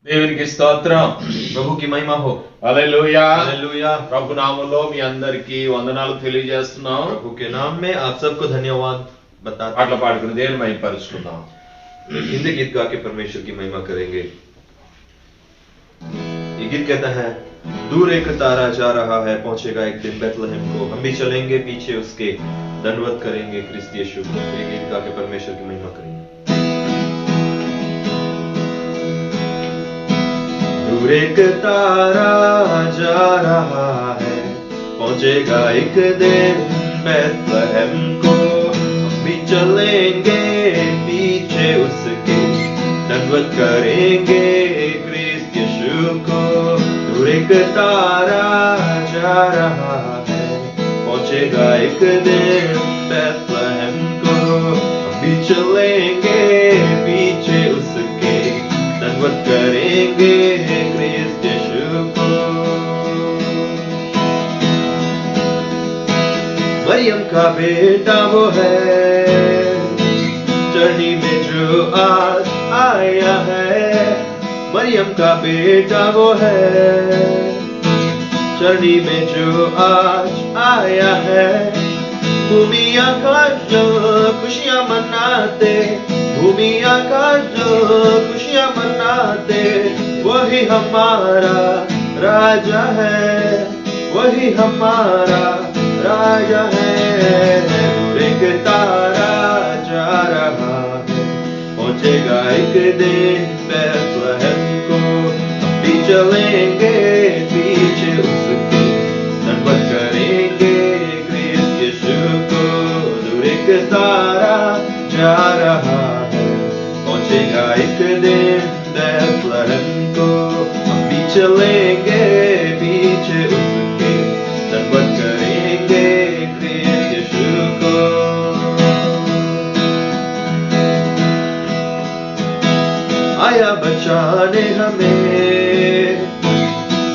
దేవునికి స్తోత్రం. प्रभु की महिमा हो। హల్లెలూయా. हालेलुया। ప్రభు నామములో మీ అందరికీ వందనాలు తెలియజేస్తున్నాం. प्रभु के नाम में आप सबको धन्यवाद बताते పాటలు పాడుకుని దేవుని మహిమపరుచుకుందాం. हिंदी गीत गा के परमेश्वर की महिमा करेंगे। ये गीत कहता है, दूर एक तारा जा रहा है, पहुंचेगा एक दिन बैतलहम को, हम भी चलेंगे पीछे उसके, दंडवत करेंगे क्रिस्त यीशु को। ये गीत गा के परमेश्वर की महिमा करेंगे। दूर एक तारा जा रहा है, पहुंचेगा एक दिन बैतलहम को, हम भी चलेंगे पीछे उसके, दंडवत करेंगे क्रिस्त यीशु को। दूर एक तारा जा रहा है, पहुंचेगा एक दिन बैतलहम को, हम भी चलेंगे पीछे उसके, दंडवत करेंगे क्रिस्त यीशु को। मरियम का बेटा वो है, चरनी में जो आज आया है, मरियम का बेटा वो है, चरनी में जो आज आया है। भूमि आकाश जो खुशियां मनाते, भूमि आकाश जो खुशियां मनाते, वही हमारा राजा है, वही हमारा राजा है। दूर एक तारा जा रहा है, पहुंचेगा एक दिन बैतलहम को, हम भी चलेंगे पीछे उसके, दंडवत करेंगे क्रिस्त यीशु को। दूर एक तारा जा रहा है, पहुंचेगा एक दिन बैतलहम को, हम भी चलेंगे पीछे उसके, दंडवत करेंगे क्रिस्त यीशु को। आया बचाने हमें,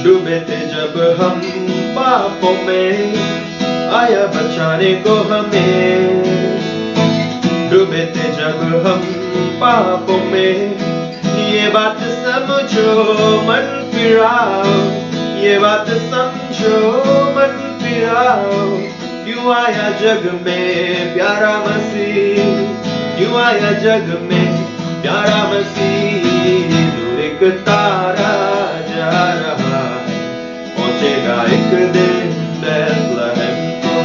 डूबे थे जब हम पापों में, आया बचाने को हमें, डूबे थे जब हम पापों में। ये बात समझो मन फिराओ, ये बात समझो मन फिराओ, क्यों आया जग में प्यारा मसीह, क्यों आया जग में प्यारा मसीह। दूर एक तारा जा रहा है, पहुंचेगा एक दिन बैतलहम को,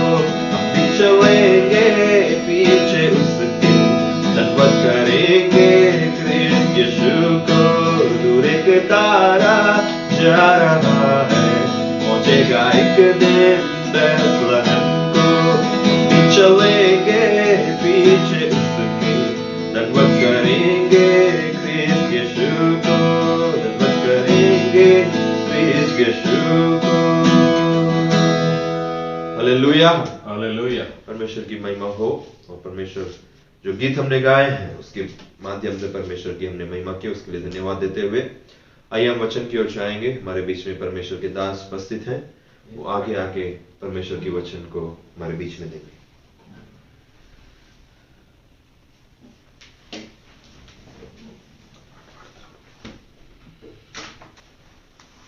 हम भी चलेंगे पीछे उसके, दंडवत करेंगे क्रिस्त यीशु को। दूर एक तारा जा रहा है, पहुंचेगा एक दिन बैतलहम को, हम भी चलेंगे पीछे उसके, दंडवत करेंगे क्रिस्त यीशु को, दंडवत करेंगे क्रिस्त यीशु को। हालेलुया। హల్లెలూయా. परमेश्वर की महिमा हो। और परमेश्वर जो गीत हमने गाए हैं उसके माध्यम से परमेश्वर की हमने महिमा की, उसके लिए धन्यवाद देते हुए आइए हम वचन की ओर जाएंगे। हमारे बीच में परमेश्वर के दास उपस्थित हैं, वो आगे आके परमेश्वर के वचन को हमारे बीच में देंगे।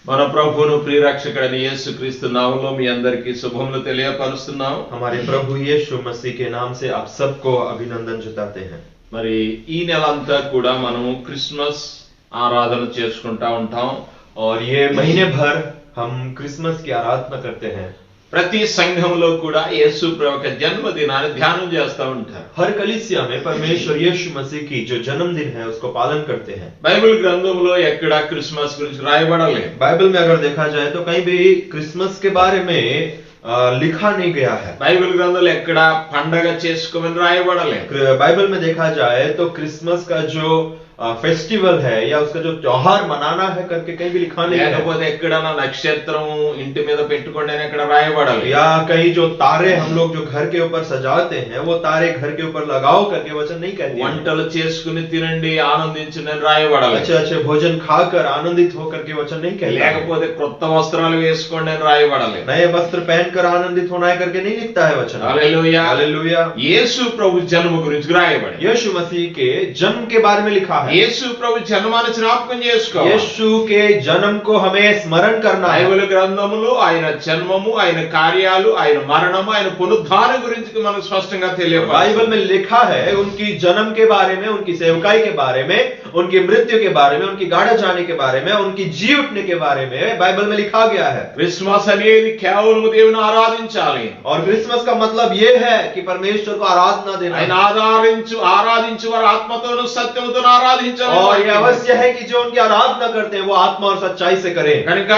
మన ప్రభువును ప్రియరక్షకుడైన యేసుక్రీస్తు నామములో మీ అందరికీ శుభములు తెలియపరుస్తున్నాం. हमारे प्रभु यीशु मसीह के नाम से आप सबको अभिनंदन जताते हैं। మరి ఈ నెలంతా కూడా మనం క్రిస్మస్ ఆరాధన చేసుకుంటా ఉంటాం. और ये महीने भर हम क्रिसमस की आराधना करते हैं। ప్రతి సంఘంలో కూడా యేసు ప్రభు యొక్క జన్మదినాన్ని ధ్యానం చేస్తూ ఉంటారు. हर कलीसिया में परमेश्वर यीशु मसीह की जो जन्मदिन है उसको पालन करते हैं। బైబిల్ గ్రంథంలో ఎక్కడ క్రిస్మస్ గురించి రాయబడలేదు. बाइबल में अगर देखा जाए तो कहीं भी क्रिसमस के बारे में लिखा नहीं गया है। బైబిల్ గ్రంథంలో ఎక్కడ పండగ చేసుకోమని రాయబడలేదు. बाइबल में देखा जाए तो क्रिसमस का जो फेस्टिवल है या उसका जो त्योहार मनाना है करके कहीं भी लिखा नहीं है। లేకపోతే ఎక్కడైనా నక్షత్రం ఇంటి మీద పెట్టుకోండి అని ఎక్కడ రాయబడలేదు. या कहीं जो तारे हम लोग जो घर के ऊपर सजाते हैं वो तारे घर के ऊपर लगाओ करके वचन नहीं कहते। వంటలు చేసుకుని తినండి ఆనందించండి అని రాయబడలేదు. अच्छे अच्छे भोजन खाकर आनंदित होकर के वचन नहीं कहते। లేకపోతే క్రొత్త వస్త్రాలు వేసుకోండి అని రాయబడలేదు. नए वस्त्र पहनकर आनंदित होना है करके नहीं लिखता है वचन। హల్లెలూయా. हालेलुया। యేసు ప్రభు జన్మ గురించి రాయబడింది. यीशु मसीह के जन्म के बारे में लिखा है। యేసు ప్రభు జన్మాన్ని జ్ఞాపకం చేసుకోవాలి. यीशु के जन्म को हमें स्मरण करना है. బైబిల్ గ్రంథములో ఆయన జన్మము, ఆయన కార్యాలు, ఆయన మరణము, ఆయన పునరుద్ధానం గురించి మనకు స్పష్టంగా తెలియదు. बाइबल में लिखा है उनकी जन्म के बारे में, उनकी सेवकाई के बारे में, उनकी मृत्यु के बारे में, उनकी गाड़ा जाने के बारे में, उनकी जी उठने के बारे में बाइबल में लिखा गया है. క్రిస్మస్ అనేది కేవలం దేవుని ఆరాధించాలి. और क्रिसमस का मतलब ये है कि परमेश्वर को आराधना देना. ఆయన ఆరాధించు వారు ఆత్మతోను సత్యముతోను ఆరాధించాలి. और ये अवश्य है कि जो उनकी आराधना करते हैं वो आत्मा और सच्चाई से करें. కనుక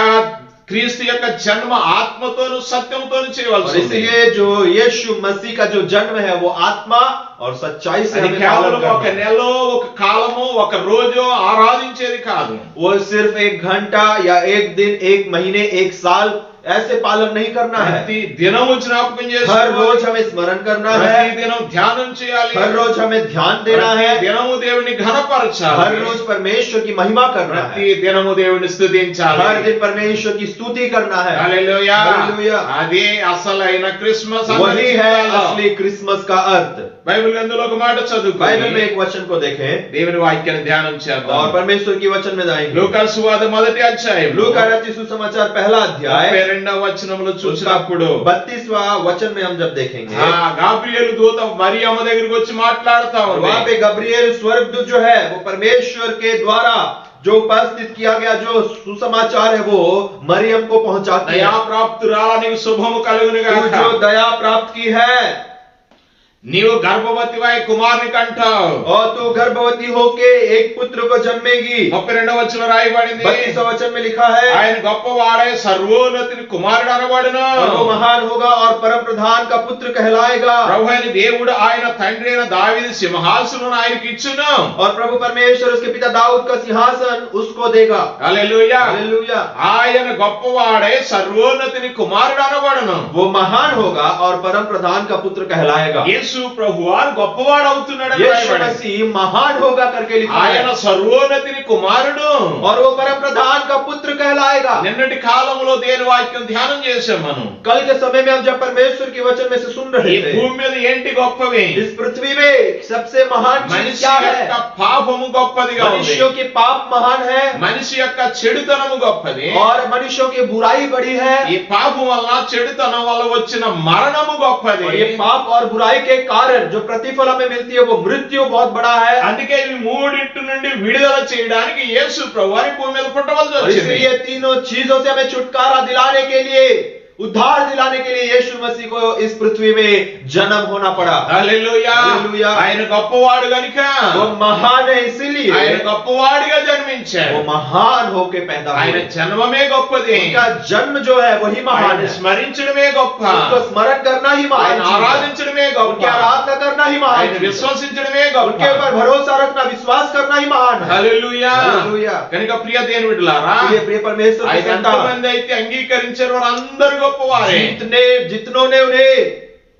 క్రీస్తు యొక్క జన్మ ఆత్మతోను సత్యముతోను और చేయవలసి ఉంది. इसलिए जो यीशु मसीह का जो जन्म है वो आत्मा और सच्चाई से అది हमें కేవలం पालन ఒక करना है. నెల, ఒక కాలము, ఒక రోజు ఆరాధించేది కాదు. वो सिर्फ 1 घंटा या 1 दिन, 1 महीने, 1 साल ऐसे पालन नहीं करना है. ప్రతి దినము జ్ఞాపకం हर చేసుకోవాలి. रोज हमें स्मरण करना ప్రతి है. దినం ధ్యానం చేయాలి. हर रोज हमें ध्यान देना ప్రతి है. దినము దేవుని ఘనపరచాలి. हर रोज परमेश्वर की महिमा करना ప్రతి है. దినము దేవుని స్తుతించాలి. हर दिन परमेश्वर की स्तुति करना है. హల్లెలూయా. హల్లెలూయా. అదే అసలైన క్రిస్మస్. वही है असली क्रिसमस का अर्थ. బైబిల్ గ్రంథంలో ఒక మాట చదువుకోండి. बाइबल में एक वचन को देखें దేవుని వాక్యాన్ని ధ్యానం और చేద్దాం. परमेश्वर की वचन में जाएंगे. లూకా సువార్త మొదటి అధ్యాయం लूका रचित सुसमाचार पहला अध्याय 32వ వచనములో చూసినప్పుడు 32वां वचन में हम जब देखेंगे గాబ్రియేలు దూత మరియమ్మ దగ్గరికి వచ్చి మాట్లాడుతా और ఉంది. वहां पे गब्रिएल स्वर्गदूत जो है वो परमेश्वर के द्वारा जो उपस्थित किया गया जो सुसमाचार है वो मरियम को पहुंचाती है. దయా ప్రాప్తురాలా నీకు శుభము కలుగును तू గాక. जो दया प्राप्त की है నీవు గర్భవతివై కుమారుని కంటావు. और तू गर्भवती होके एक पुत्र को जन्मेगी. 32వ వచనంలో రాయబడింది. 32 वचन में लिखा है ఆయన గొప్పవాడై సర్వోన్నతుని కుమారుడు అనబడును. और वो महान होगा और परम प्रधान का पुत्र कहलाएगा. ప్రభు అయిన దేవుడు ఆయన తండ్రి అయిన దావీదు సింహాసనం ఆయనకి ఇచ్చును. और प्रभु परमेश्वर उसके पिता दाऊद का सिंहासन उसको देगा. హల్లెలూయా. हालेलुया. ఆయన గొప్పవాడై సర్వోన్నతుని కుమారుడు అనబడును. वो महान होगा और परम प्रधान का पुत्र कहलाएगा. యేసు ప్రభువారు గొప్పవాడు అవుతున్నాడు అని यीशु రాయబడింది. मसीह महान होगा करके लिखा ఆయన है సర్వోన్నతిని కుమారుడు. और वो परम प्रधान का पुत्र कहलाएगा. నిన్నటి కాలంలో దేని వాక్యం ధ్యానం చేశాం మనం. कल के समय में हम जब परमेश्वर के वचन में से सुन ఈ रहे थे భూమి మీద ఏంటి గొప్పవి? इस पृथ्वी में सबसे महान चीज మనిషి क्या యొక్క है? పాపము గొప్పదిగా ఉంది. मनुष्यों के पाप महान है మనిషి యొక్క చెడుతనము గొప్పది. और मनुष्यों की बुराई बड़ी है. ఈ పాపం వల్ల, చెడుతనం వల్ల వచ్చిన మరణము గొప్పది. और ये पाप और बुराई के कारण जो प्रतिफल हमें मिलती है वो मृत्यु बहुत बड़ा है. అందుకే ఈ మూడింటి నుండి విడుదల చేయడానికి యేసు ప్రభువారు భూమి మీద పుట్టవలసి और వచ్చింది. इसलिए तीनों चीजों से हमें छुटकारा दिलाने के लिए, उद्धार दिलाने के लिए यीशु मसीह को इस पृथ्वी में जन्म होना पड़ा. హల్లెలూయా. హల్లెలూయా. ఆయన గొప్పవాడు గనుక वो महान है इसीलिए ఆయన గొప్పవాడిగా జన్మించాడు. वो महान होके पैदा ఆయన हुए. జన్మమే గొప్పది. उनका जन्म जो है वही महान ఆయన है. స్మరించడమే గొప్ప. उनको स्मरण करना ही महान ఆయన चीज है. आराధించడమే उनकी గొప్ప. आराधना करना ही महान ఆయన चीज है. విశ్వసించడమే उनके గొప్ప. ऊपर भरोसा रखना, विश्वास करना ही महान है. హల్లెలూయా. హల్లెలూయా. కనుక ప్రియ దేవుని బిడ్డలారా, इसलिए प्रिय परमेश्वर के ఆయన संतान, ఎంతమంది అయితే అంగీకరించారో వారందరూ గొప్పవారే. जितनों ने उन्हें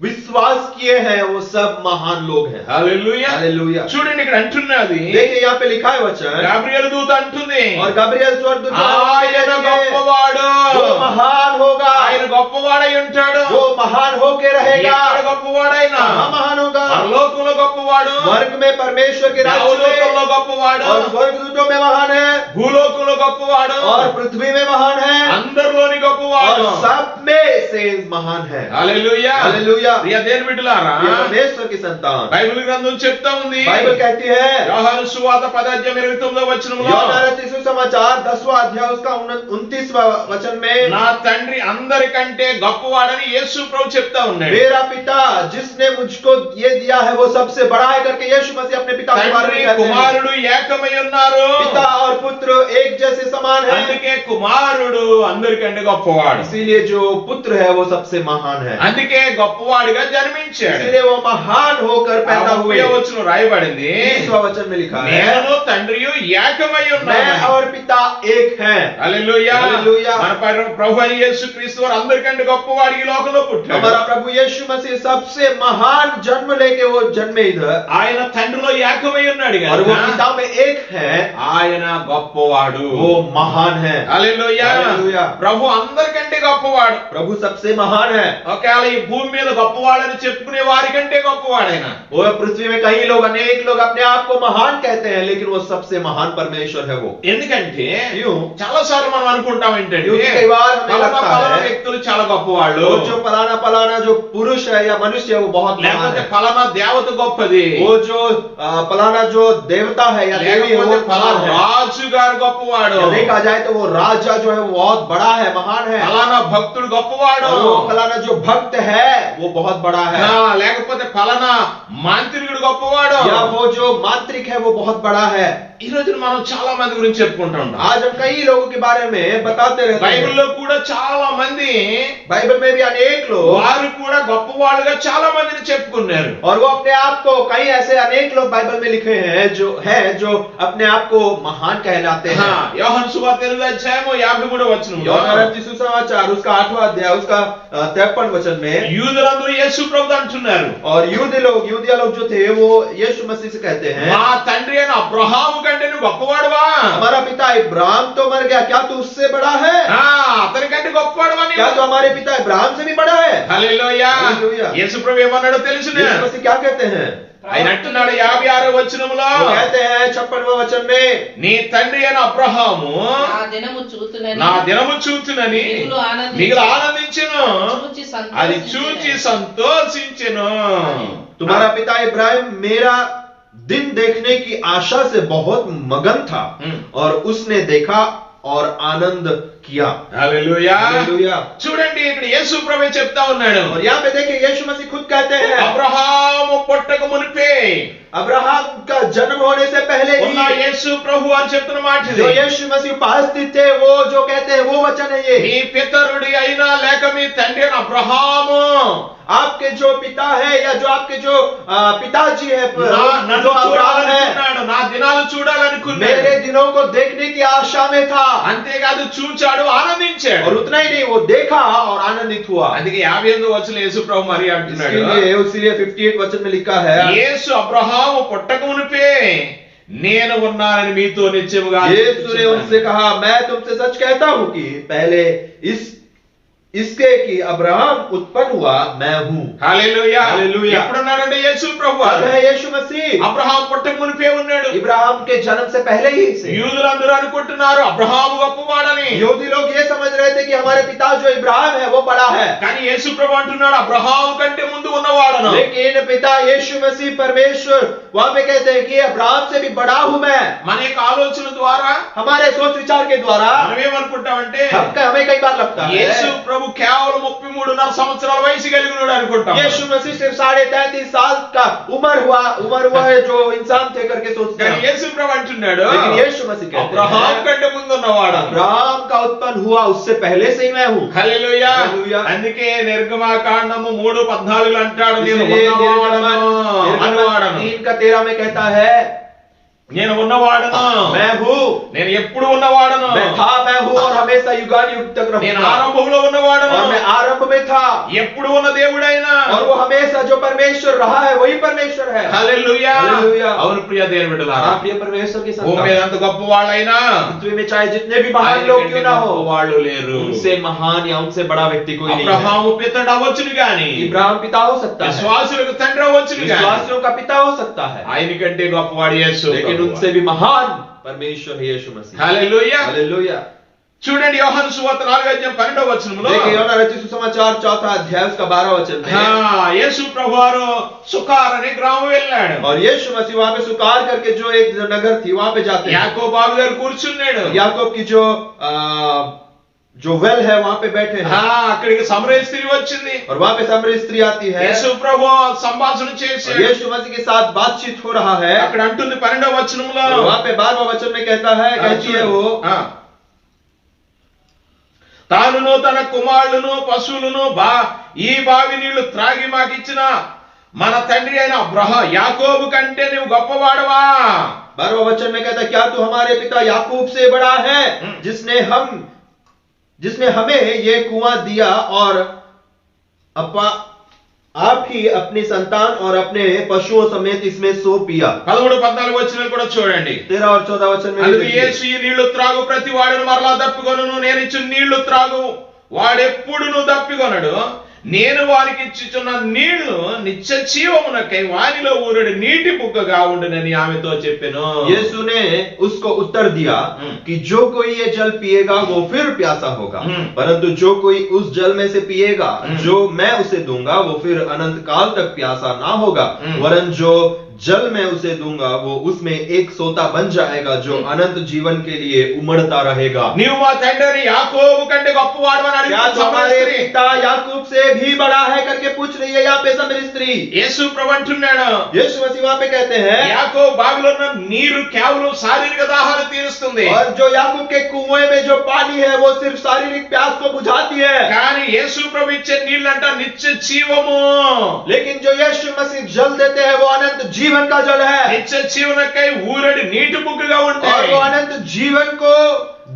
विश्वास किए हैं वो सब महान लोग हैं. హల్లెలూయా. हालेलुया. చూడండి ఇక్కడ అంటున్నది, देखिए यहाँ पे लिखा है वचन గాబ్రియేలు దూత అంటుంది, और गब्रिएल स्वर्गदूत ఆయన గొప్పవాడు. वो महान होगा, ఆయన గొప్పవాడై ఉంటాడు. वो महान होके रहेगा. ఎక్కడ గొప్పవాడైనా कहाँ महान होगा? పరలోకంలో గొప్పవాడు, स्वर्ग में परमेश्वर के राज्य దేవలోకంలో में గొప్పవాడు, और स्वर्गदूतों में महान है భూలోకంలో గొప్పవాడు, और पृथ्वी में महान है అందరిలోని और గొప్పవాడు. सब में से महान है. హల్లెలూయా. हालेलुया. ప్రియ దేవుని బిడ్డలారా, ये परमेश्वर की संतान, బైబిల్ గ్రంథం చెప్తా ఉంది, बाइबल कहती है యోహాను సువార్త 10:29 వచనంలో, యోనా రచిత సుసమాచాर 10वां अध्याय उसका 29वां वचन में, నా తండ్రి అందరికంటే గొప్పవాడని యేసు ప్రభు చెప్తా ఉన్నాడు. मेरा पिता जिसने मुझको ये दिया है वो सबसे बड़ा है करके यीशु मसीह अपने पिता के बारे తండ్రి में कहते हैं. కుమారుడు ఏకమై ఉన్నారు. पिता और पुत्र एक जैसे समान है. అందుకే కుమారుడు అందరికంటే గొప్పవాడు. इसीलिए जो पुत्र है वो सबसे महान है. అందుకే గొప్పవాడిగా జన్మించాడు. इसलिए वो महान होकर पैदा हुए. 30వ వచనం రాయబడింది, 30वां वचन में लिखा है, నేను తండ్రియు ఏకమై मैं ఉన్నాను. और पिता एक हैं. హల్లెలూయా. హల్లెలూయా. మన ప్రభు అయిన యేసుక్రీస్తు వారు అందరికంటే గొప్పవాడు ఈ లోకంలో పుట్టాడు. हमारा प्रभु यीशु मसीह सबसे महान जन्म लेके वो जन्मे इधर ఆయన తండ్రిలో ఏకమై ఉన్నాడు और वो గనుక पिता में एक है. ఆయన గొప్పవాడు. वो महान है. హల్లెలూయా. హల్లెలూయా. ప్రభు అందరికంటే గొప్పవాడు. प्रभु सबसे सबसे महान है। ఒకవేళ ఈ భూమి మీద గొప్పవాడని చెప్పుకునే వారికంటే గొప్పవాడైనా वो पृथ्वी में कई लोग, अनेक लोग अपने आप को महान कहते हैं, लेकिन वो सबसे महान परमेश्वर है वो। ఎందుకంటే क्यों? చాలా సార్లు మనం అనుకుంటాం ఏంటంటే क्योंकि कई बार हमें लगता పలానా है వ్యక్తులు చాలా గొప్పవాళ్ళు, वो जो फलाना जो पुरुष है या मनुष्य है वो बहुत महान లేకపోతే है। పలానా దేవత గొప్పది, वो जो फलाना जो देवता है या देवी है वो లేకపోతే महान పలానా है। రాజు గారు గొప్పవాడు, या देखा जाए तो वो राजा जो है वो बहुत बड़ा है, महान है। పలానా భక్తుడు గొప్పవాడు, और वो फलाना जो भक्त है वो बहुत बड़ा है। లేకపోతే పలానా మాంత్రికుడు గొప్పవాడు। या वो जो मांत्रिक है वो बहुत बड़ा है। ఈ రోజు మనం చాలా మంది గురించి చెప్పుకుంటా ఉంటాం। आज हम कई लोगों के बारे में बताते रहते हैं। బైబిల్లో కూడా చాలా మంది बाइबल में भी अनेक लोग, వారు కూడా గొప్పవాళ్ళుగా చాలా మందిని చెప్పుకున్నారు। और वो अपने आप को, कई ऐसे अनेक लोग बाइबल में लिखे हैं जो अपने आप को महान कहलाते हैं। యోహాను సువార్త 8వ అధ్యాయము 53వ వచనంలో యోహాను सुसमाचार उसका 8वां अध्याय उसका 53 वचन में, యూదులందరూ యేసు ప్రభువు అంటున్నారు, और यूदिया लोग जो थे वो यीशु मसीह से कहते हैं, మా తండ్రి అయిన అబ్రహాము కంటే నువ్వు గొప్పవాడువా, हमारा पिता इब्राहिम तो मर गया, क्या तू उससे बड़ा है? అతని కంటే గొప్పవాడువా क्या तू हमारे पिता इब्राहिम से भी बड़ा है? హల్లెలూయా। హల్లెలూయా। యేసు ప్రభువు ఏమన్నాడో తెలుసునా? यीशु मसीह क्या कहते हैं? ఆయన అంటున్నాడు 56వ వచనములో, वो कहते हैं 56वां वचन में, నీ తండ్రి అయిన అబ్రహాము నా దినము చూతునని నా దినము చూచునని మిగిలి ఆనందించెను, అది చూచి సంతోషించెను। तुम्हारा पिता इब्राहिम मेरा दिन देखने की आशा से बहुत मगन था, और उसने देखा और आनंद किया। హల్లెలూయా। हालेलुया। చూడండి ఇక్కడ యేసు ప్రభువే చెప్తా ఉన్నాడు, और यहाँ पे देखिए यीशु मसीह खुद कहते हैं, అబ్రహాము పుట్టక మునిపే अब्राहम का जन्म होने से पहले ఉన్న ही యేసు ప్రభు అని చెప్తున్న మాట ఇది। जो यीशु मसीह उपस्थित थे, वो जो कहते हैं वो वचन है ये, మీ పితరుడి అయినా లేక మీ తండ్రి అయిన అబ్రహాము आपके जो पिता है या जो आपके जो पिताजी है, నన్ను जो अब्राहम है, చూడాలనుకున్నాడు, నా దినాలు చూడాలనుకున్నాడు, मेरे दिनों को देखने की आशा में था। అంతేకాదు చూచాడు, ఆనందించాడు। और उतना ही नहीं, वो देखा और आनंदित हुआ। అందుకే 58వ వచనం యేసు ప్రభు మరి అంటున్నాడు, इसीलिए 58 वचन में लिखा है, యేసు అబ్రహాము పుట్టక మునిపే నేను ఉన్నానని మీతో నిశ్చయముగా यीशु ने उनसे कहा, मैं तुमसे सच कहता हूं कि पहले इसके कि अब्राहम उत्पन्न हुआ मैं हूं। హల్లెలూయా। హల్లెలూయా। ఎప్పుడున్నాడంటే యేసు ప్రభు है यीशु मसीह అబ్రహాము పుట్టక మునిపే ఉన్నాడు। इब्राहिम के जन्म से पहले ही से। యూదులందరూ అనుకుంటున్నారు అబ్రహాము గొప్పవాడని, यहूदी लोग ये समझ रहे थे कि हमारे पिता जो इब्राहिम है वो बड़ा है, కానీ యేసు ప్రభు అంటున్నాడు అబ్రహాము కంటే ముందు ఉన్నవాడను। लेकिन पिता यीशु मसीह परमेश्वर वहां पे कहते हैं कि अब्राहम से भी बड़ा हूं मैं। మన యొక్క ఆలోచన ద్వారా हमारे सोच विचार के द्वारा మనం ఏమనుకుంటామంటే हमें कई बार लगता है యేసు ప్రభు కేవలం 33.5 సంవత్సరాల వయసు కలిగినాడు అనుకుంటాం। यीशु मसीह सिर्फ 33.5 साल का उम्र हुआ है जो इंसान थे करके सोचते కానీ हैं, యేసు ప్రభు అంటున్నాడు लेकिन यीशु मसीह कहते అబ్రహాం हैं కంటే ముందు ఉన్నవాడు। अब्राहम का उत्पन्न हुआ उससे पहले से ही मैं हूँ। హల్లెలూయా। హల్లెలూయా। అందుకే నిర్గమకాండము 3:14 అంటాడు, నేను इसलिए ఉన్నవాడను అన్నవాడను, 3:13 में कहता है, నేను ఉన్నవాడను, मैं हूँ, నేను ఎప్పుడు ఉన్నవాడను, मैं था, मैं हूँ और हमेशा युगानुयुग तक నేను रहूंगा। ఆరంభంలో ఉన్నవాడను, और मैं आरंभ में था, ఎప్పుడు ఉన్న దేవుడైనా। और वो हमेशा जो परमेश्वर रहा है वही परमेश्वर है। హల్లెలూయా। హల్లెలూయా। అవును ప్రియ దేవుని బిడ్డలారా, आप प्रिय परमेश्वर की భూమి మీద संतान, అంత గొప్ప వాళ్ళైనా पृथ्वी में चाहे जितने भी महान लोग क्यों ना हो, వాళ్ళు లేరు। उनसे महान या उनसे बड़ा व्यक्ति कोई नहीं है। అబ్రహాము పితడు అవ్వచ్చును గాని, इब्राहिम पिता हो सकता है, విశ్వాసులకు తండ్రి అవ్వచ్చును గాని, विश्वासियों का पिता हो सकता है, ఆయన కంటే గొప్పవాడు యేసు लेकिन ప్రభువు। उनसे भी महान परमेश्वर है यीशु मसीह। హల్లెలూయా। हालेलुया। చూడండి యోహాను సువార్త 4:12 వచనంలో, देखिए यूहन्ना रचित सुसमाचार 4 अध्याय उसका 12 वचन में, యేసు ప్రభువారు సుకార్ అనే గ్రామం వెళ్ళాడు। और यीशु मसीह वहां पे सुकार करके जो एक नगर थी वहां पे जाते हैं। యాకోబు బావి దగ్గర కూర్చున్నాడు, याकूब की जो वेल है वहां पे बैठे हैं, అక్కడికి సమరయ స్త్రీ వచ్చింది। और वहां पे सामरी स्त्री आती है, యేసు ప్రభు సంభాషణ और చేశాడు। यीशु मसीह के साथ बातचीत हो रहा है। అక్కడ అంటుంది 12వ వచనంలో, और वहां पे 12वां वचन में कहता है, कहती है वो, తానును తన కుమారులను పశువులను ఈ బావి నీళ్లు త్రాగి మాకిచ్చిన మన తండ్రి అయిన యాకోబు కంటే నువ్వు గొప్పవాడవా। 12वां वचन में कहता है, क्या तू हमारे पिता याकूब से बड़ा है, जिसने हमें ये कुआं दिया और आप ही अपनी संतान और अपने पशुओं समेत इसमें सो पिया। 13-14 వచనాలు కూడా చూడండి। 13 और 14 वचन में అందుకు యేసు ఈ నీళ్లు త్రాగు ప్రతి వాడును మరలా దప్పుకొనును, నేను ఇచ్చిన నీళ్లు త్రాగు వాడెప్పుడును దప్పికొనడు. నేను వారికి ఇచ్చుచున్న నీళ్లు నిత్య జీవమునకై వానిలో ఊరడి నీటి బుగ్గగా ఉండునని ఆమెతో చెప్పెను. यीशु ने उसको उत्तर दिया कि जो कोई ये जल पिएगा वो फिर प्यासा होगा, परंतु जो कोई उस जल में से पिएगा जो मैं उसे दूंगा वो फिर अनंत काल तक प्यासा ना होगा, वरन जो जल मैं उसे दूंगा वो उसमें एक सोता बन जाएगा जो अनंत जीवन के लिए उमड़ता रहेगा। నీవు మా తండ్రి యాకోబు కంటే గొప్పవాడవని क्या అడిగిన तुम्हारे సమరయ స్త్రీ पिता याकूब से भी बड़ा है करके पूछ रही है यहाँ पे समरी स्त्री। యేసు ప్రభు అంటున్నాడు, यीशु मसीह वहां पे कहते हैं యాకోబు బావిలో ఉన్న నీరు కేవలం శారీరక దాహాన్ని తీరుస్తుంది, और जो याकूब के कुएं में जो पानी है वो सिर्फ शारीरिक प्यास को बुझाती है, కానీ యేసు ప్రభు ఇచ్చే నీళ్ళంట నిత్య జీవము. लेकिन जो यीशु मसीह जल देते हैं वो अनंत जीवन का जल है, నిత్య జీవనకై ఊరడి నీటి బుగ్గగా और ఉంటాయి. वो अनंत जीवन को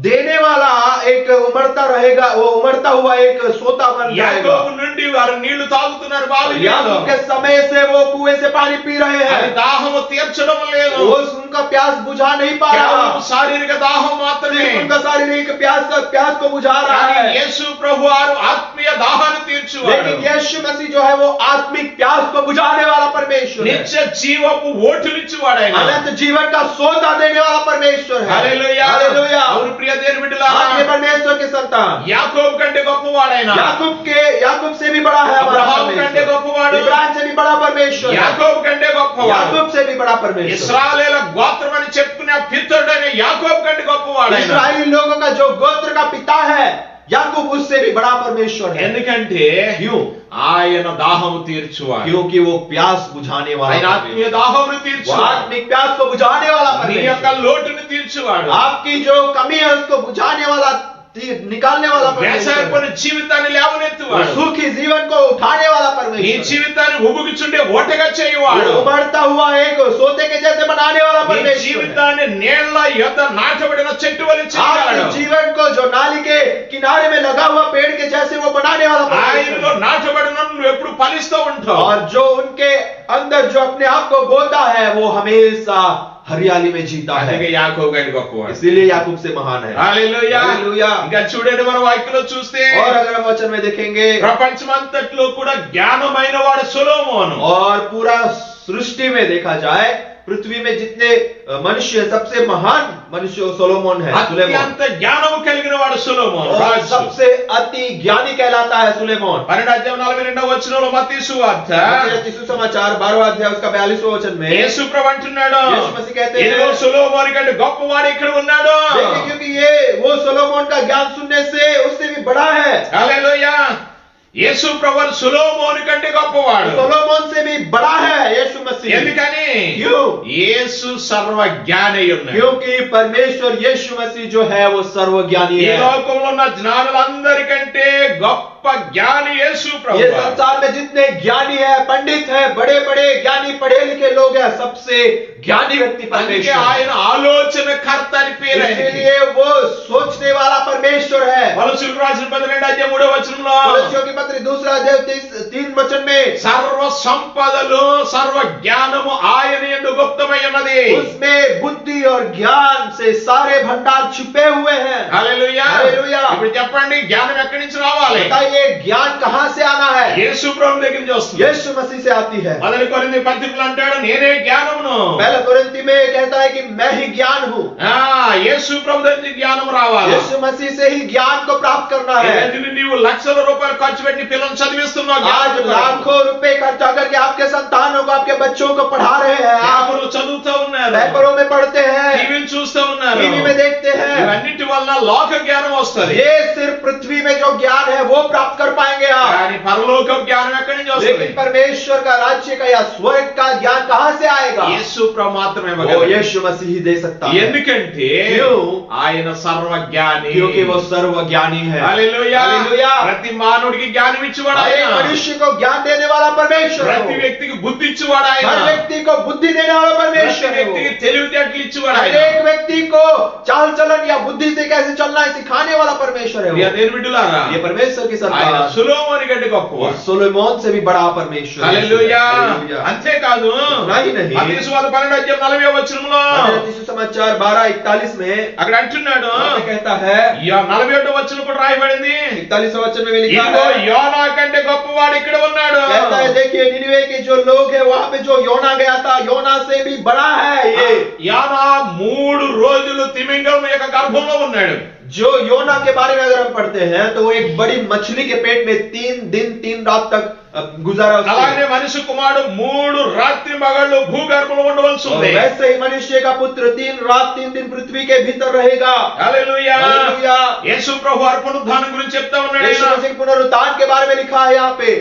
देने वाला एक उमड़ता रहेगा, वो उमड़ता हुआ एक सोता बन जाएगा। యాకోబు నుండి వారు నీళ్లు తాగుతున్నారు, బావి నీళ్లు. याकूब के समय से वो कुएं से पानी पी रहे అది हैं, దాహము తీర్చడం లేదు, वो उनका प्यास बुझा नहीं पा रहा, కేవలం శారీరక దాహం మాత్రమే. सिर्फ उनका शारीरिक प्यास को बुझा रहा కానీ है, యేసు ప్రభు వారు ఆత్మీయ దాహాన్ని తీర్చువాడు. लेकिन यीशु मसीह जो है वो आत्मिक प्यास को बुझाने वाला परमेश्वर है, నిత్య జీవపు ఓటునిచ్చువాడు ఆయన. अनंत जीवन का सोता देने वाला परमेश्वर है। హల్లెలూయా. हालेलुया। అవును ప్రియ దేవుని బిడ్డలారా, आपके परमेश्वर के संतान యాకోబు కంటే గొప్పవాడు ఆయన. याकूब से भी बड़ा है हमारा अब्राहम कंटे गొప్పవాడు, इब्राहिम से भी बड़ा परमेश्वर है, యాకోబు కంటే గొప్పవాడు. याकूब से भी बड़ा परमेश्वर, ఇశ్రాయేలు గోత్రం అని చెప్పుకునే ఆ పితరుడైన యాకోబు కంటే గొప్పవాడు ఆయన. इस्राएली लोगों का जो गोत्र का पिता है याकूब उससे भी बड़ा परमेश्वर है। ఎందుకంటే क्यों? ఆయన దాహము తీర్చువాడు. क्योंकि वो प्यास बुझाने ఆయన वाला ఆత్మీయ దాహమును वो తీర్చువాడు, आत्मिक प्यास को बुझाने वाला నీ యొక్క परमेश्वर, లోటును తీర్చువాడు, आपकी जो कमी है उसको बुझाने वाला, निकालने वाला परमेश्वर, వేసారిపోయిన జీవితాన్ని లేవనెత్తువాడు, सुखी जीवन को उठाने वाला నీ परमेश्वर, జీవితాన్ని ఉబుకుచుండే ఓటగా చేయువాడు, वो उमड़ता हुआ एक सोते के जैसे बनाने वाला నీ परमेश्वर, జీవితాన్ని నీళ్ల యొద్ద నాటబడిన చెట్టు వలె आपके చేయగలడు. जीवन को जो नाली के किनारे में लगा हुआ पेड़ के जैसे वो बनाने वाला ఆయనలో परमेश्वर, నాటబడిన నువ్వు ఎప్పుడు ఫలిస్తూ ఉంటావు. और जो उनके अंदर जो अपने आप को बोता है वो हमेशा हरियाली में जीता అందుకే है, యాకోబు కంటే గొప్పవాడు. इसीलिए याकूब से महान है। హల్లెలూయా. हालेलुया। ఇంకా చూడండి, మన వాక్యంలో చూస్తే और अगर हम वचन में देखेंगे ప్రపంచమంతట్లో కూడా జ్ఞానమైన వాడు సొలొమోను. और पूरा सृष्टि में देखा जाए पृथ्वी में जितने मनुष्य सबसे महान मनुष्य सोलोमन है, सुलेमान, అత్యంత జ్ఞానము కలిగిన వాడు సొలొమోను और రాజు. सबसे अति ज्ञानी कहलाता है सुलेमान। 12:42 వచనంలో మత్తయి సువార్త मत्ती सुसमाचार 12वां अध्याय उसका 42वां वचन में యేసు ప్రభు అంటున్నాడు, यीशु मसीह कहते हैं, ఇదిగో సొలొమోను కంటే గొప్పవాడు ఇక్కడ ఉన్నాడు. देखिए क्योंकि ये वो सोलोमन का ज्ञान सुनने से उससे भी बड़ा है, హల్లెలూయా. యేసు ప్రభు సొలొమోను కంటే గొప్పవాడు. सोलोमन से भी बड़ा है यीशु मसीह। ఎందుకని? क्यों? యేసు సర్వజ్ఞాని ఉన్నాడు. क्योंकि परमेश्वर यीशु मसीह जो है वो सर्वज्ञानी ఈ है। లోకంలో ఉన్న జ్ఞానులందరికంటే గొప్ప జ్ఞాని యేసు ప్రభు. ये संसार में जितने ज्ञानी है, पंडित है, बड़े बड़े ज्ञानी पढ़े लिखे लोग हैं, सबसे ज्ञानी व्यक्ति అందుకే परमेश्वर है। ఆయన ఆలోచనకర్త అని పేరు ఆయనకి. इसीलिए वो सोचने वाला परमेश्वर है। కొలొస్సీయులకు రాసిన 12:3 వచనంలో కొలొస్సీయుల की पत्री 2 अध्याय 3 वचन में సర్వ సంపదలు సర్వ జ్ఞానము ఆయన యందు గుప్తమై ఉన్నది. उसमें बुद्धि और ज्ञान से सारे भंडार छुपे हुए हैं। హల్లెలూయా. హల్లెలూయా. ఇప్పుడు చెప్పండి, జ్ఞానం ఎక్కడి నుంచి రావాలి? बताइए ज्ञान कहां से आना है? యేసు ప్రభు దగ్గర నుంచి వస్తుంది. यीशु मसीह से आती है। మొదటి కొరింథీ పత్రికలో అంటాడు, నేనే జ్ఞానమును. पहला कोरिन्थी में कहता है कि मैं ही ज्ञान हूँ। యేసు ప్రభు దగ్గర నుంచి జ్ఞానం రావాలి. यीशु मसीह से ही ज्ञान को प्राप्त करना है। ఎందుకంటే నీవు లక్షల రూపాయలు ఖర్చు పెట్టి పిల్లల్ని చదివిస్తున్నావు. आज लाखों रुपए खर्चा करके आपके संतानों को, आपके बच्चों को पढ़ा रहे हैं, आप పేపర్లు చదువుతూ ఉన్నారు, पेपरों में पढ़ते हैं, టీవీలు చూస్తూ ఉన్నారు. टीवी में देखते हैं। ఇవన్నిటి వల్ల లోక జ్ఞానం వస్తుంది. ये सिर्फ पृथ्वी में जो ज्ञान है वो प्राप्त कर पाएंगे आप, కానీ పరలోక జ్ఞానం ఎక్కడి నుంచి వస్తుంది? लेकिन परमेश्वर का राज्य का या स्वर्ग का ज्ञान कहां से आएगा? యేసు ప్రభు మాత్రమే वो ఇవ్వగలడు. यीशु मसीह ही दे सकता है। ఎందుకంటే क्यों? ఆయన సర్వజ్ఞాని. क्योंकि वो सर्वज्ञानी है। హల్లెలూయా. हालेलुया। ప్రతి మానవుడికి జ్ఞానం ఇచ్చేవాడు हर एक ఆయన. मनुष्य को ज्ञान देने वाला परमेश्वर है ప్రతి वो। వ్యక్తికి బుద్ధి ఇచ్చేవాడు ఆయన. हर व्यक्ति को बुद्धि देने वाला ప్రతి परमेश्वर है वो। వ్యక్తికి తెలివితేటలు ఇచ్చేవాడు हर ఆయన. एक व्यक्ति को चाल चलन या बुद्धि से कैसे चलना है सिखाने वाला परमेश्वर है ప్రియ वो। దేవుని బిడ్డలారా, ये परमेश्वर की ఆయన संतान సులోమోను కంటే और గొప్పవాడు. सोलोमोन से भी बड़ा परमेश्वर यीशु है। హల్లెలూయా. हालेलुया। అంతేకాదు नहीं, नहीं। మత్తయి సువార్త 12:40 मत्ती सुसमाचार 12:41 में అక్కడ అంటున్నాడు, वहाँ पे कहता है 47వ వచనం కూడా రాయబడింది, 41 वचन में भी लिखा ఇదిగో है, యోనా కంటే గొప్పవాడు ఇక్కడ ఉన్నాడు. कहता है देखिए निनिवे के जो लोग हैं वहाँ पे जो योना गया था योना से भी बड़ा है ये। యోనా 3 రోజులు తిమింగలం యొక్క గర్భంలో ఉన్నాడు. जो योना के बारे में अगर हम पढ़ते हैं तो वो एक बड़ी मछली के पेट में 3 दिन 3 रात तक गुजारा उसने। అలాగే మనిషి కుమారుడు 3 రాత్రి మగళ్ళు భూగర్భంలో ఉండవలసి और ఉంది. वैसे ही मनुष्य का पुत्र 3 रात 3 दिन पृथ्वी के भीतर रहेगा। హల్లెలూయా. हालेलुया। యేసు ప్రభు పునరుద్ధానం గురించి చెప్తా ఉన్నాడు. यीशु मसीह के पुनरुत्थान के बारे में लिखा है यहाँ पे।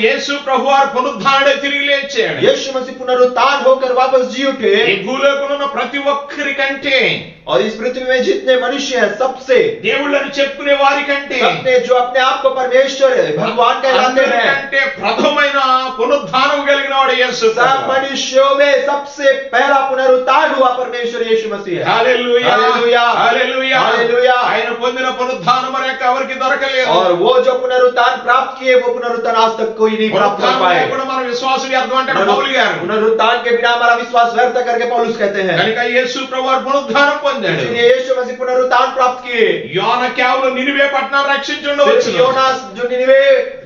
యేసు ప్రభు పునరుద్ధానుడే తిరిగి లేచాడు. यीशु मसीह पुनरुत्थान होकर वापस जी उठे ఈ భూలోకంలో ఉన్న ప్రతి ఒక్కరికంటే, और इस पृथ्वी में जितने मनुष्य हैं सबसे, దేవుళ్ళని చెప్పుకునే వారి కంటే, सबने जो अपने आप को परमेश्वर भगवान कहलाते हैं, అందరికంటే ప్రథమైన పునరుద్ధానం కలిగిన వాడు యేసు सब ప్రభు. मनुष्यों में सबसे पहला पुनरुत्थान हुआ परमेश्वर यीशु मसीह है। హల్లెలూయా. హల్లెలూయా. హల్లెలూయా. హల్లెలూయా. ఆయన పొందిన పునరుద్ధానం మరి ఎవరికి దొరకలేదు. और वो जो पुनरुत्थान प्राप्त किए वो पुनरुत्थान आज तक कोई नहीं प्राप्त कर పునరుద్ధానం पाए। లేకుండా మన విశ్వాసం వ్యర్థం అంటాడు పౌలు గారు. पुनरुत्थान के बिना हमारा विश्वास व्यर्थ करके पौलुस कहते हैं। కనుక యేసు ప్రభు పునరుద్ధానం పొందాడు. इसलिए यीशु मसीह पुनरुत्थान प्राप्त किए। యోన కేవలం నినివే పట్టణాన్ని రక్షించి सिर्फ ఉండవచ్చు. योनास जो निनिवे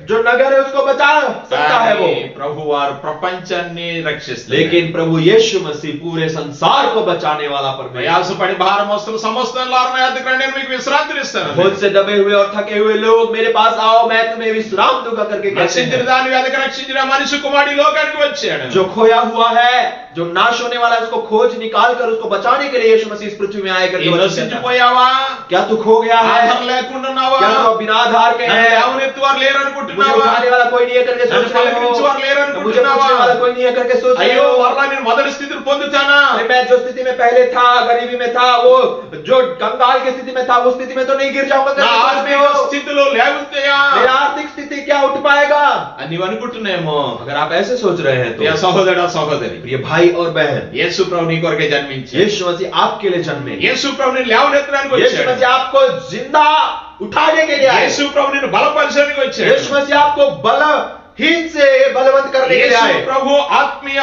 जो नगर है उसको बचा सकता है वो, ప్రభు వారు ప్రపంచాన్ని రక్షిస్తారు. लेकिन प्रभु यीशु मसीह पूरे संसार को बचाने वाला परमेश्वर। ప్రయాసపడి భారం మోస్తున్న సమస్తలను నా యొద్దకు రండి, నేను మీకు విశ్రాంతిని ఇస్తాను. खुद से दबे हुए और थके हुए लोग मेरे पास आओ मैं तुम्हें विश्राम दूंगा करके कहते రక్షించిన हैं। దాన్ని వెతక రక్షించిన మనిషి కుమారుడు లోకానికి వచ్చాడు. जो खोया हुआ है जो नाश होने वाला है उसको खोज निकाल कर उसको बचाने के लिए यीशु मसीह इस पृथ्वी में आए करके ఈ वचन कहता है। నశించిపోయావా? क्या तू खो गया है? ఆధారం లేకుండా ఉన్నావా? क्या तू अब बिना आधार के నన్ను है? లేవనెత్తు వారు లేరు मुझे అనుకుంటున్నావా? उठाने वाला कोई नहीं है करके నన్ను सोच रहे పలకరించే हो? వారు లేరు मुझे అనుకుంటున్నావా? पूछने वाला कोई नहीं है करके सोच रहे అయ్యో हो? మరలా నేను మొదటి స్థితిని పొందుతానా? अरे मैं जो स्थिति में पहले था गरीबी में था वो जो कंगाल की स्थिति में था उस स्थिति में तो नहीं गिर जाऊंगा నా करके सोच ఆర్థిక रहे हो? స్థితిలో లేవుతాయా मेरा आर्थिक स्थिति क्या उठ पाएगा? అని నీవు అనుకుంటున్నామో. अगर आप ऐसे सोच रहे हैं ప్రియ तो సహోదరుడా సహోదరి, प्रिय भाई और बहन, యేసు ప్రభు నీ కొరకే జన్మించాడు. यीशु मसीह आपके लिए जन्मे। యేసు ప్రభు నిన్ను లేవనెత్తడానికి यीशु వచ్చాడు. मसीह आपको जिंदा उठाने के लिए आए। యేసు ప్రభు నిన్ను బలపరచడానికి వచ్చాడు. यीशु मसीह आपको बलहीन से बलवंत करने के लिए యేసు आए। ప్రభు ఆత్మీయ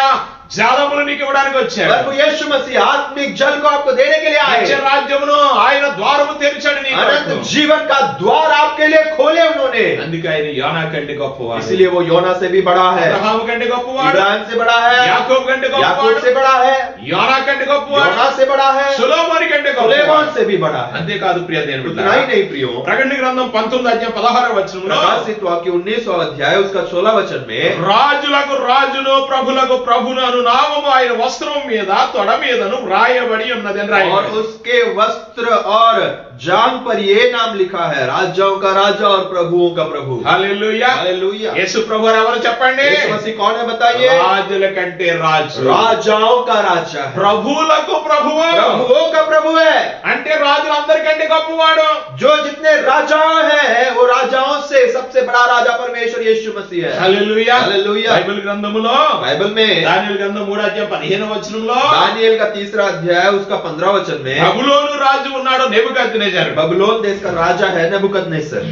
జలములు నీకు ఇవ్వడానికి వచ్చాడు. प्रभु यीशु मसीह आत्मिक जल को आपको देने के लिए आए। నిత్య రాజ్యమును ఆయన ద్వారము తెరిచాడు నీ अनंत కొరకు. जीवन का द्वार आपके लिए खोले उन्होंने। అందుకే ఆయన యోనా కంటే గొప్పవాడు, इसलिए वो योना से भी बड़ा है, అబ్రహాము కంటే గొప్పవాడు, इब्राहिम से बड़ा है, యాకోబు కంటే याकूब గొప్పవాడు, से बड़ा है, యోనా కంటే గొప్పవాడు, योना से बड़ा है, సొలొమోను కంటే सुलेमान గొప్పవాడు. से भी बड़ा है। అంతేకాదు ప్రియ దేవుని इतना ही బిడ్డలారా, नहीं प्रियो, ప్రకటన గ్రంథం 19:16 प्रकाशित वाक्य 19वां अध्याय उसका 16 वचन में రాజులకు రాజును ప్రభులకు ప్రభును అను నామము ఆయన వస్త్రం మీద తొడ మీదను వ్రాయబడి ఉన్నది అని और రాయబడింది. उसके वस्त्र और जांग पर ये नाम लिखा है, राजाओं का राजा और प्रभुओं का प्रभु। హల్లెలూయా. हालेलुया। యేసు ప్రభువు ఎవరు చెప్పండి? यीशु मसीह कौन है बताइए? రాజుల కంటే రాజు, राजाओं का राजा है, ప్రభువులకు ప్రభువు. प्रभुओं का प्रभु है। అంటే రాజులందరికంటే గొప్పవాడు. जो जितने राजा हैं वो राजाओं से सबसे बड़ा राजा परमेश्वर यीशु मसीह है। హల్లెలూయా. హల్లెలూయా. బైబిల్ గ్రంథములో बाइबल में దానియేలు గ్రంథం 3:15 दानिएल का 3रा अध्याय उसका 15 वचन में బబులోను రాజు ఉన్నాడు నెబుకద్నెజరు. बबुलोन देश का राजा है नबूकदनेस्सर।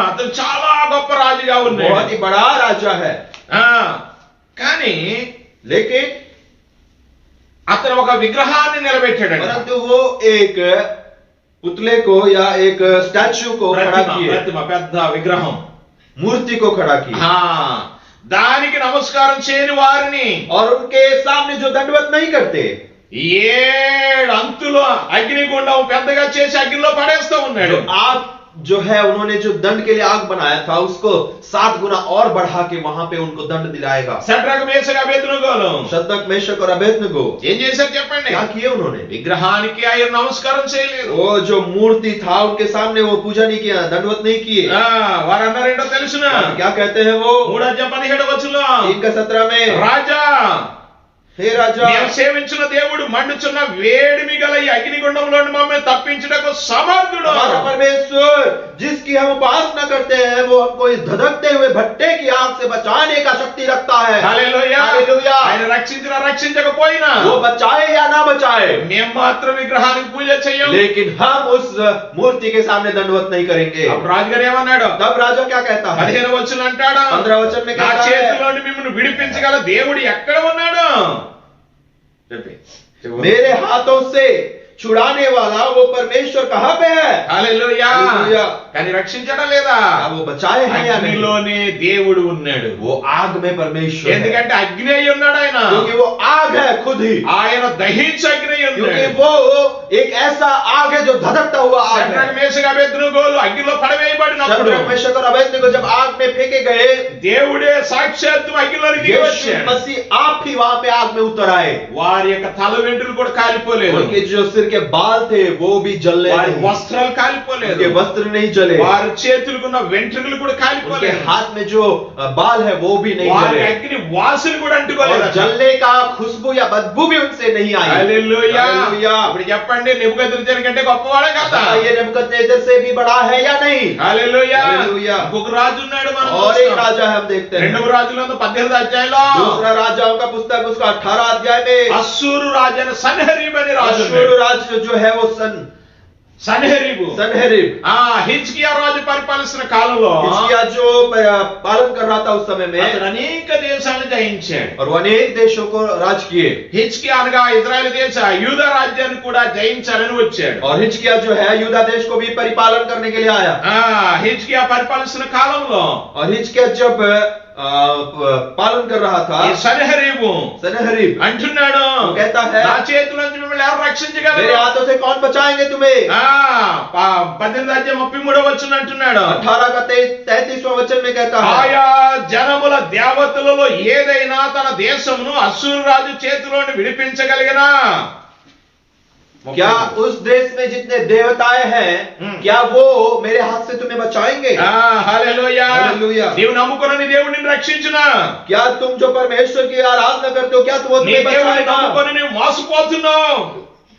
అతను చాలా గొప్ప రాజుగా ఉన్నాడు. बहुत ही बड़ा राजा है, కానీ लेकिन అతను ఒక విగ్రహాన్ని నిలబెట్టాడు. परंतु वो एक पुतले को या एक स्टैच्यू को खड़ा किए, ప్రతిమ పెద్ద విగ్రహం, मूर्ति को खड़ा किए దానికి నమస్కారం చేయని వారిని और उनके सामने जो दंडवत नहीं करते 7 అంతులు అగ్నిగుండం పెద్దగా చేసి అగ్నిలో పడేస్తూ ఉన్నాడు. आग जो है उन्होंने जो दंड के लिए आग बनाया था उसको 7 गुना और बढ़ा के वहां पे उनको दंड दिलाएगा। శద్రకు మేషకు అబేద్నెగోలు शद्रक मेशक और अबेदनगो ఏం చేశారు చెప్పండి? क्या किए उन्होंने? విగ్రహానికి ఆయన నమస్కారం చేయలేదు. वो जो मूर्ति था उनके सामने वो पूजा नहीं किया, दंडवत नहीं किए। వారు అన్నారేంటో తెలుసునా? क्या कहते हैं वो? 3:17 3 का 17 में రాజా हे राजा, మేము సేవించిన దేవుడు మండుచున్న వేడిమి గల ఈ అగ్నిగుండంలో మమ్మల్ని తప్పించుటకు సమర్థుడు. हमारा परमेश्वर जिसकी हम उपासना करते हैं वो हमको इस धधकते हुए भट्टे की आग से बचाने का शक्ति रखता है। హల్లెలూయా. हालेलुया। ఆయన రక్షించినా రక్షించకపోయినా वो बचाए या ना बचाए, మేము మాత్రం విగ్రహానికి పూజ చేయం. लेकिन हम उस मूर्ति के सामने दंडवत नहीं करेंगे। అప్పుడు రాజుగారు ఏమన్నాడు? तब राजा क्या कहता है? 15వ వచనం అంటాడు, 15 वचन में నా कहता है, చేతిలోని మిమ్మల్ని విడిపించగల దేవుడు ఎక్కడ ఉన్నాడు? చెప్పి मेरे हाथों से छुड़ाने वाला वो परमेश्वर कहाँ पे है? హల్లెలూయా. హల్లెలూయా. కానీ రక్షించడం లేదా? क्या वो बचाए हैं या नहीं? అగ్నిలోనే దేవుడు ఉన్నాడు. वो आग में परमेश्वर है, ఎందుకంటే అగ్ని అయి ఉన్నాడు ఆయన. क्योंकि वो आग है खुद ही, ఆయన దహించే అగ్ని అయి क्योंकि ఉన్నాడు. वो एक ऐसा आग है जो धधकता हुआ आग है। శద్రక్, మేషక్, అబేద్నెగోలు అగ్నిలో పడవేయబడినప్పుడు शद्रक, मेशक और अबेदनगो जब आग में फेंके गए, దేవుడే సాక్షాత్తు అగ్నిలోకి దిగి यीशु వచ్చాడు. मसीह आप ही वहां पे आग में उतर आए। వారి యొక్క తల వెంట్రులు కూడా కాలిపోలేదు. उनके जो सिर के बाल थे वो भी जलने వారి नहीं, వస్త్రాలు కాలిపోలేదు. उनके वस्त्र नहीं जले, వారి చేతులకున్న వెంట్రుకలు కూడా उनके కాలిపోలేదు. हाथ में जो बाल है वो भी नहीं వారి जले, అగ్ని వాసన కూడా और అంటుకోలేదు. जलने का खुशबू या बदबू भी उनसे नहीं आई। హల్లెలూయా. हालेलुया। ఇప్పుడు చెప్పండి, నెబుకద్నెజర్ కంటే గొప్పవాడే కదా? ये नेबुकदनेस्सर से भी बड़ा है या नहीं? హల్లెలూయా. హల్లెలూయా. ఇంకొక రాజు ఉన్నాడు మనం और एक చూస్తాం. राजा है, हम देखते हैं రెండవ రాజులలో 18వ అధ్యాయంలో दूसरा राजाओं का पुस्तक उसका 18 अध्याय में అస్సూరు రాజు అయిన సన్హెరీబు అనే రాజు अश्शूर ఉన్నాడు. राज्य जो है वो సన్హెరీబు सनहेरीब హిజ్కియా రాజు పరిపాలిస్తున్న కాలంలో हिजकिय्याह जो पालन कर रहा था उस समय में, అతడు అనేక దేశాలను జయించాడు. और वो अनेक देशों को राज किए, హిజ్కియా అనగా ఇజ్రాయెల్ దేశ యూదా రాజ్యాన్ని కూడా జయించాలని వచ్చాడు. और हिजकिय्याह जो है यूदा देश को भी परिपालन करने के लिए आया। హిజ్కియా పరిపాలిస్తున్న కాలంలో और हिजकिय्याह जब पालन कर रहा था, ఈ సన్హెరీబు सनहेरीब అంటున్నాడు, वो कहता है, నా చేతిలోంచి మిమ్మల్ని ఎవరు मेरे రక్షించగలరు? हाथों से कौन बचाएंगे तुम्हें? 18వ అధ్యాయం 33వ వచనం అంటున్నాడు, 18 का 33वां वचन में कहता है, ఆయా జనముల దేవతలలో ఏదైనా తన దేశమును అశ్షూరు రాజు చేతిలోని విడిపించగలిగినా? क्या उस देश में जितने देवताएं हैं, क्या वो मेरे हाथ से तुम्हें बचाएंगे? హల్లెలూయా. హల్లెలూయా. నీవు నమ్ముకున్న నీ దేవుడు నిన్ను రక్షించునా? क्या तुम जो परमेश्वर की आराधना करते हो, क्या तुम నీ तुम्हें దేవుడిని बचाएगा? నమ్ముకొని నీవు మోసపోతున్నావు.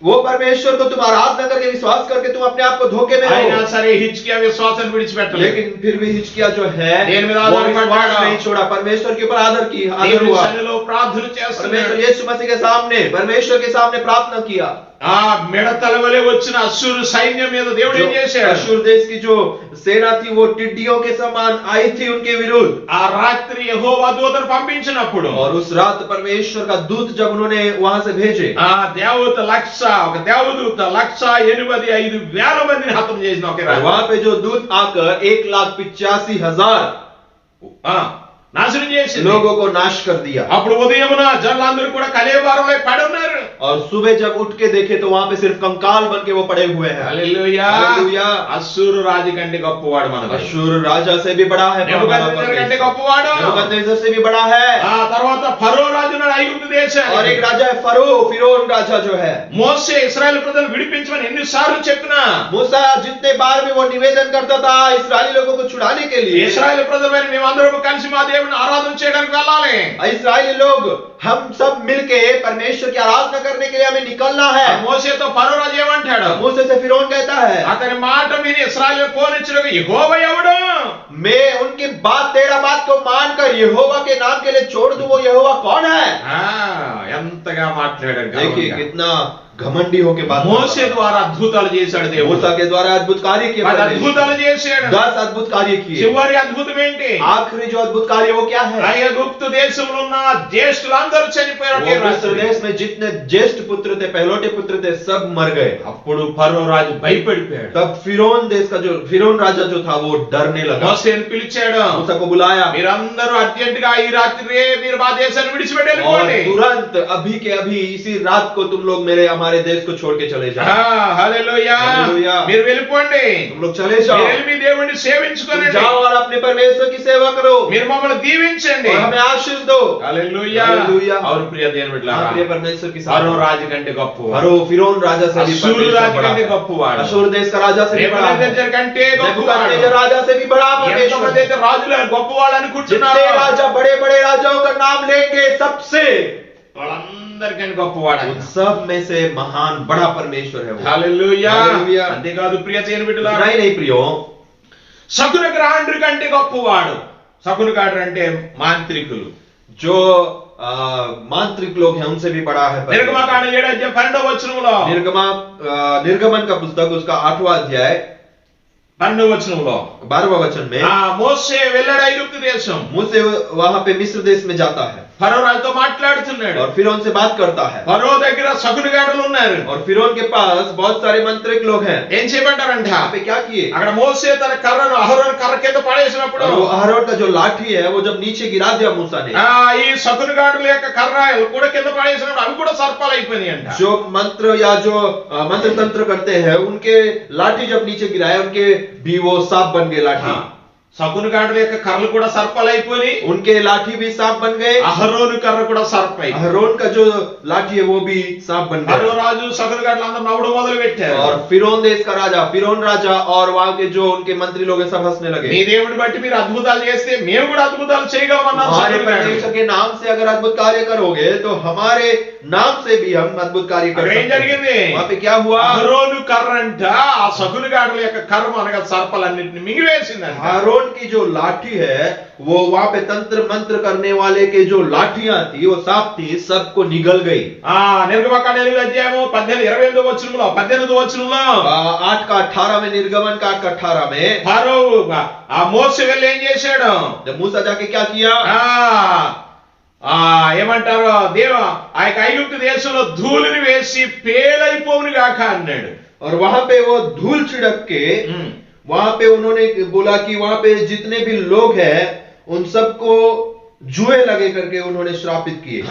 वो परमेश्वर को तुम आराधना करके विश्वास करके तुम अपने आप को धोखे में అయినా हो। సరే హిజ్కియా విశ్వాసాన్ని విడిచిపెట్టలేదు. लेकिन फिर भी हिजकिय्याह जो है देर में वो आधार विश्वास पड़ेगा। नहीं छोड़ा, परमेश्वर के ऊपर आदर దేవుని हुआ, సన్నిధిలో ప్రార్థన చేస్తున్నాడు. परमेश्वर यीशु मसीह के सामने, परमेश्वर के सामने प्रार्थना किया। మిడతల వలె వచ్చిన అశ్షూరు సైన్యం మీద దేవుడు ఏం जो చేశాడు? अश्शूर देश की जो सेना थी वो टिड्डियों के समान आई थी उनके विरुद्ध, ఆ రాత్రి యెహోవా దూతను పంపించినప్పుడు और उस रात परमेश्वर का दूत जब उन्होंने वहां से भेजे, ఆ దేవదూత ఒక దేవదూత 1,85,000 మందిని హతం చేసిన ఒకే और రాత్రి. वहां पे जो दूत आकर 1,85,000 నాశనం చేసింది. लोगों को नाश कर दिया। అప్పుడు ఉదయమున జనులందరూ కూడా కలేబరంలో పడి ఉన్నారు. और सुबह जब उठ के देखे तो वहां पे सिर्फ कंकाल बन के वो पड़े हुए हैं। హల్లెలూయా. హల్లెలూయా. అశ్షూరు రాజు కంటే గొప్పవాడు మన దేవుడు. अश्शूर राजा से भी बड़ा है, నెబుకద్నెజర్ కంటే గొప్పవాడు. नेबुकदनेस्सर से भी बड़ा है। ఆ తర్వాత ఫరో రాజు ఉన్నాడు ఐగుప్తు దేశానికి. और एक राजा है फिरौन राजा जो है। మోసే ఇశ్రాయేలు ప్రజలు విడిపించమని ఎన్నిసార్లు చెప్పినా मूसा जितने बार भी वो निवेदन करता था इस्राएली लोगों को छुड़ाने के लिए, ఇశ్రాయేలు ప్రజలమైన మేమందరం కలిసి మా దేవుని ఆరాధన చేయడానికి వెళ్ళాలి. इस्राएली लोग हम सब मिलके परमेश्वर की आराधना करने के लिए हमें निकलना है। మోసేతో ఫరో రాజు ఏమంటాడు? मूसा से फिरौन कहता है, అతని మాట విని ఇశ్రాయేలు పోనిచ్చుటకు యెహోవా ఎవడు? मैं उनकी तेरा बात को मानकर यहोवा के नाम के लिए छोड़ दूं, वो यहोवा कौन है? ఎంతగా మాట్లాడాడు. देखिए कितना घमंडी होके बात మోసే ద్వారా అద్భుతాలు చేశాడు దేవుడు. मूसा के द्वारा अद्भुत कार्य किए, 10 అద్భుతాలు చేశాడు. 10 अद्भुत कार्य किए। చివరి అద్భుతం ఏంటి? आखिरी जो अद्भुत कार्य वो क्या है? ఐగుప్తు దేశంలో ఉన్న జ్యేష్ఠులందరూ చనిపోయారు ఒకే वो मिस्र రాత్రి. देश में जितने ज्येष्ठ पुत्र थे, पहलोटे पुत्र थे, सब मर गए। అప్పుడు ఫరో రాజు భయపడిపోయాడు. तब फिरौन राजा जो था वो डरने लगा, మోసేను పిలిచాడు. मूसा को बुलाया, మీరందరూ అర్జెంట్ గా ఈ రాత్రి మీరు మా దేశాన్ని విడిచిపెట్టి और వెళ్ళిపోండి. तुरंत अभी के अभी इसी रात को तुम लोग हमारे देश को छोड़ के चले जाओ। హల్లెలూయా. హల్లెలూయా. మీరు వెళ్ళిపోండి. तुम लोग चले जाओ, మీరు వెళ్ళి మీ దేవుణ్ణి तुम సేవించుకోండి. जाओ और अपने परमेश्वर की सेवा करो, మీరు మమ్మల్ని దీవించండి. और हमें आशीष दो। హల్లెలూయా. హల్లెలూయా. అవును ప్రియ దేవుని బిడ్డలారా, प्रिय परमेश्वर की ఫరో सेवा। రాజు కంటే గొప్పవాడు. फिरौन राजा से भी అశ్షూరు परमेश्वर రాజు बड़ा కంటే है। గొప్పవాడు. अश्शूर देश का राजा से भी बड़ा है। నెబుకద్నెజర్ కంటే గొప్పవాడు. नेबुकदनेस्सर राजा से भी बड़ा परमेश्वर ఎంతమంది है। అయితే రాజులు గొప్పవాళ్ళు जितने అనుకుంటున్నారు, राजा बड़े बड़े राजाओं का नाम लेंगे, सबसे వాళ్ళందరికంటే గొప్పవాడు उन ఆయన. सब में से महान बड़ा परमेश्वर है वो। హల్లెలూయా. హల్లెలూయా. అంతేకాదు ప్రియ చేయని బిడ్డలారా, उतना ही नहीं प्रियो, శకున గ్రాండ్రి కంటే గొప్పవాడు. శకున గాండ్రు అంటే మాంత్రికులు. जो मांत्रिक लोग हैं उनसे भी बड़ा है परमेश्वर। నిర్గమకాండ 7:12 निर्गमन का पुस्तक उसका 8वां अध्याय 12 12वां वचन में మోషే వెళ్ళాడు ఐగుప్తు దేశం. मूसे वहां पे मिस्र देश में जाता है ఫరో రాజుతో మాట్లాడుతున్నాడు. और फिरौन से बात करता है, ఫరో దగ్గర శకున గాండ్రులు ఉన్నారు. और फिरौन के पास बहुत सारे मंत्रिक लोग हैं। ఏం చేయమంటారంట? यहाँ पे क्या किए, అక్కడ మోసే తన కర్రను అహరోను కర్ర కింద పడేసినప్పుడు और वो अहरोन का जो लाठी है वो जब नीचे गिरा दिया मूसा ने, ఈ శకున గాండ్రుల యొక్క కర్ర కూడా కింద పడేసినప్పుడు అవి కూడా సర్పాలు అయిపోయినాయంట. जो मंत्र या जो मंत्र तंत्र करते हैं उनके लाठी जब नीचे गिराए उनके भी वो सांप बन गए लाठी। శకున గాండ్రుల యొక్క కర్రలు కూడా సర్పాలు అయిపోయి उनके लाठी भी सांप बन गए, అహరోను కర్ర కూడా సర్ప అయింది. अहरोन का जो लाठी है वो भी सांप बन ఫరో गया। రాజు శకున గాండ్రులు అందరూ నవ్వడం మొదలు పెట్టారు. और फिरौन देश का राजा, फिरौन राजा और वहां के जो उनके मंत्री लोग हैं सब हंसने మీ लगे। దేవుడిని బట్టి మీరు అద్భుతాలు చేస్తే మేము కూడా అద్భుతాలు చేయగలమన్నారు हमारे శకున గాండ్రులు. परमेश्वर के नाम से अगर अद्भुत कार्य करोगे तो हमारे नाम से भी हम अद्भुत कार्य कर అక్కడ ఏం सकते हैं। జరిగింది? वहां पे क्या हुआ, అహరోను కర్ర అంట ఆ శకున గాండ్రుల యొక్క కర్మ అనగా సర్పాలన్నింటిని మింగివేసిందంట. हारून की जो लाठी है वो वहां पे तंत्र मंत्र करने वाले के जो लाठियां थी वो सांप थी, सबको निगल गई। నిర్గమకాండ 8:28 8 का 18 में, निर्गमन का 8 का 18 में ఫరో ఆ మోసే వెళ్ళి ఏం చేశాడు? जब मूसा जाके क्या किया, ఏమంటారు దేవ ఆ యొక్క ఐగుప్తు దేశంలో ధూళిని వేసి పేలైపోవును గాక అన్నాడు. और वहां पे वो धूल छिड़क के वहां पे उन्होंने बोला कि वहां पे जितने भी लोग हैं उन सबको जुए लगे करके उन्होंने श्रापित किए,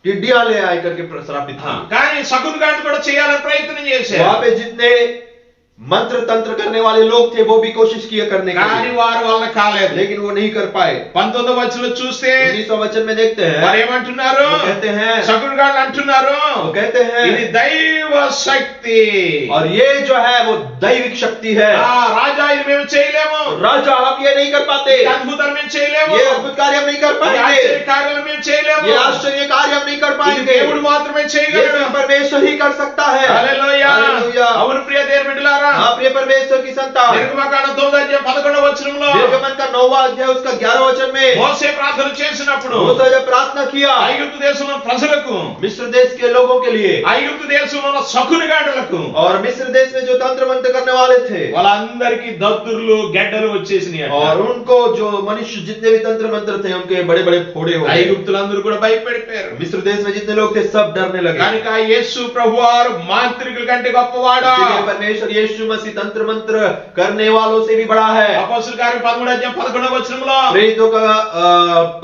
टिड्डियां ले आए करके श्रापित किए। కానీ శకున గాండ్రు కూడా చేయాలని ప్రయత్నం చేశారు. वहां पे जितने मंत्र तंत्र करने वाले लोग थे वो भी कोशिश किए करने కానీ की, వారి వల్ల కాలేదు. लेकिन वो नहीं कर पाए। 19వ వచనంలో చూస్తే 19वां वचन में देखते हैं, వారు ఏమంటున్నారు? वो कहते हैं, శకున గాండ్రు అంటున్నారు वो कहते हैं, ఇది దైవ శక్తి. और ये जो है वो दैविक शक्ति है। రాజా ఇది మేము చేయలేము, राजा हम ये नहीं कर पाते, ఈ అద్భుతాలు మేము చేయలేము, ये अद्भुत कार्य हम नहीं कर ఈ पाएंगे, ఆశ్చర్య కార్యాలు మేము చేయలేము, ये आश्चर्य कार्य हम नहीं कर ఇది पाएंगे, దేవుడు మాత్రమే ये చేయగలడు. सिर्फ परमेश्वर ही कर सकता है। హల్లెలూయా. हालेलुया। అవును ప్రియ దేవుని బిడ్డలారా, हाँ प्रिय परमेश्वर की संतान, నిర్గమకాండ 9:11 వచనంలో निर्गमन का 9वां अध्याय उसका 11 वचन में మోసే ప్రార్థన చేసినప్పుడు मूसा जब प्रार्थना किया ఐగుప్తు దేశంలో ప్రజలకు, मिस्र देश के लोगों के लिए, ఐగుప్తు దేశంలో ఉన్న శకున గాండ్రులకు और मिस्र देश में जो तंत्र मंत्र करने वाले थे వాళ్ళందరికీ దద్దుర్లు గెడ్డలు వచ్చేసినాయి అంట. और उनको जो मनुष्य जितने भी तंत्र मंत्र थे उनके बड़े बड़े फोड़े हो गए। ఐగుప్తులందరూ కూడా భయపడిపోయారు. मिस्र देश में जितने लोग थे सब डरने लगे। కనుక యేసు ప్రభువారు మాంత్రికుల కంటే గొప్పవాడా. इसलिए परमेश्वर यीशु मसीह तंत्र मंत्र करने वालों से भी बड़ा है। అపోస్తలుల కార్యం 13:11 వచనంలో प्रेरितों का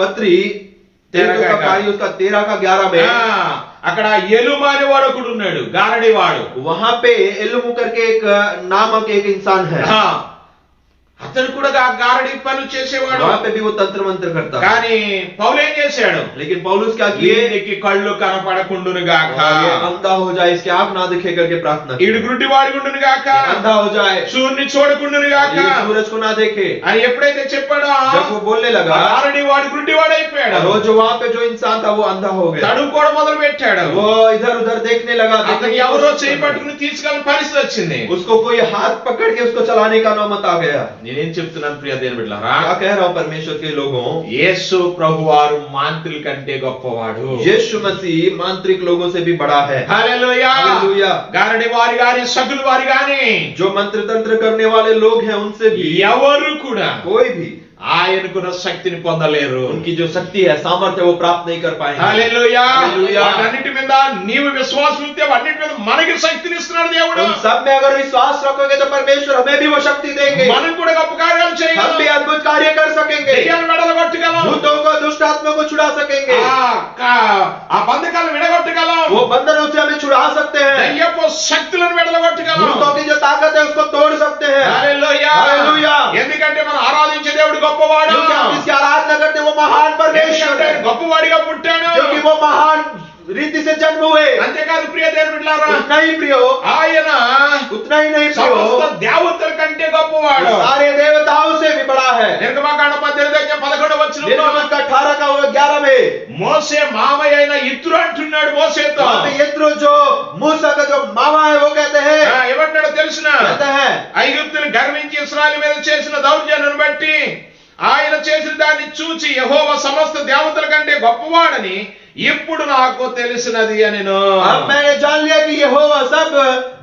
पत्री 13 का 11 में అక్కడ ఎలుమ అనే వాడు ఒకడు ఉన్నాడు, గారడి వాడు. वहां पे एलुमु करके एक नामक एक इंसान है, అతను కూడా గారడి పనులు చేసేవాడు. वहां पे भी वो तंत्र मंत्र करता है। కానీ పౌలు ఏం చేశాడు? लेकिन पौलुस क्या किए, వీరికి కళ్ళు కనపడకుండును గాక, ये अंधा हो जाए, इसके आंख ना दिखे करके प्रार्थना की। ఈడు గుడ్డి వాడుకుండును గాక, अंधा हो जाए, సూర్యుని చూడకుండును గాక ये सूरज को ना देखे। అని ఎప్పుడైతే చెప్పాడో जब वो बोलने लगा, గారడి వాడు గుడ్డి వాడైపోయాడు. वो जो वहां पे जो इंसान था वो अंधा हो गया, తడుకోవడం మొదలు పెట్టాడు. वो इधर उधर देखने लगा, అతనికి ఎవరో చేయి పట్టుకుని తీసుకెళ్ళిన పరిస్థితి వచ్చింది. उसको कोई हाथ पकड़ के उसको चलाने का नौबत आ गया। నేనేం చెప్తున్నాను ప్రియ దేవుని బిడ్డలారా, क्या कह रहा हूं परमेश्वर के लोगों, యేసు ప్రభువారు మాంత్రికుల కంటే గొప్పవాడు. यीशु मसीह मांत्रिक लोगों से भी बड़ा है। హల్లెలూయా. हालेलुया। గారడి వారి గాని శకుల వారి గాని जो मंत्र तंत्र करने वाले लोग हैं उनसे भी ఎవరు కూడా कोई भी ఆయనకున్న శక్తిని పొందలేరు. उनकी जो शक्ति है, सामर्थ्य, वो प्राप्त नहीं कर पाएंगे। హల్లెలూయా. హల్లెలూయా. వాటన్నిటి మీద నీవు విశ్వాసం ఉంటే వాటన్నిటి మీద మనకి శక్తిని ఇస్తున్నాడు దేవుడు. उन सब में अगर विश्वास रखोगे तो परमेश्वर हमें भी वो शक्ति देंगे, మనం కూడా గొప్ప కార్యాలు हम చేయగలం. भी अद्भुत कार्य कर सकेंगे, దెయ్యాలను వెడలగొట్టగలం, भूतों को दुष्ट आत्मा को छुड़ा सकेंगे, ఆ బంధకాలను విడగొట్టగలం, वो बंधनों से हमें छुड़ा सकते हैं, దయ్యపు శక్తులను విడలగొట్టగలం. भूतों की जो ताकत है उसको तोड़ सकते हैं। హల్లెలూయా. హల్లెలూయా. ఎందుకంటే మనం ఆరాధించే దేవుడు గొప్పవాడు. क्योंकि हम जिसकी आराधना करते हैं वो महान परमेश्वर ఎందుకంటే है, గొప్పవాడిగా పుట్టాడు. क्योंकि वो महान रीति से जन्म हुए। అంతేకాదు ప్రియ దేవుని బిడ్డలారా, उतना ही प्रियो, ఆయన उतना ही नहीं సమస్త प्रियो, దేవతల కంటే గొప్పవాడు. सारे देवताओं से भी बड़ा है। నిర్గమకాండ 18:11 వచనంలో निर्गमन का 18 का 11 में మోసే మామయ్య అయిన ఇత్రు అంటున్నాడు మోసేతో. वहाँ पे यत्रो जो मूसा का जो मामा है वो कहते हैं, ఏమంటాడో తెలుసునా? कहते हैं ఐగుప్తుని గర్వించి ఇశ్రాయేలు మీద చేసిన దౌర్జన్యం బట్టి ఆయన చేసిన దాన్ని చూచి యెహోవా సమస్త దేవతల కంటే గొప్పవాడని ఇప్పుడు నాకు తెలిసినది అనెను. अब मैंने जान लिया कि यहोवा सब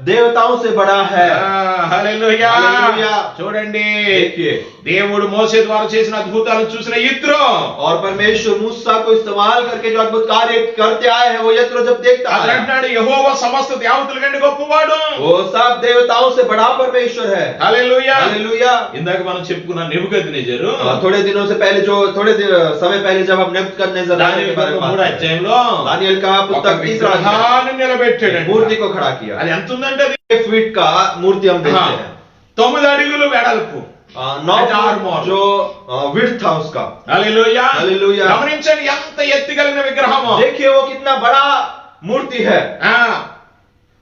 देवताओं से बड़ा है. హల్లెలూయా. హల్లెలూయా. చూడండి, देखिए, దేవుడు మోసే ద్వారా చేసిన అద్భుతాలను చూసిన ఇత్రో और परमेश्वर मूसा को इस्तेमाल करके जो अद्भुत कार्य करते आए हैं वो यत्रो जब देखता అతడు है, అంటున్నాడు యెహోవా సమస్త దేవతల కంటే గొప్పవాడు. वो सब देवताओं से बड़ा परमेश्वर है. హల్లెలూయా. हालेलुया. ఇందాక మనం చెప్పుకున్న నెబుకద్నెజరు थोड़े दिनों से पहले जो समय पहले जब हम नेबुकदनेस्सर राजा के बारे में बात करते हैं, दानियेल का पुस्तक 3 విగ్రహాన్ని నిలబెట్టాడు. मूर्ति को खड़ा किया. అది ఎంత ఉందంటే అది 1 फीट का मूर्ति हम देखते हैं. 9 అడుగులు వెడల్పు, 9 armor. जो विड्थ था उसका. హల్లెలూయా. హల్లెలూయా. గమనించండి ఎంత ఎత్తుగలిగిన విగ్రహము. देखिए वो कितना बड़ा मूर्ति है.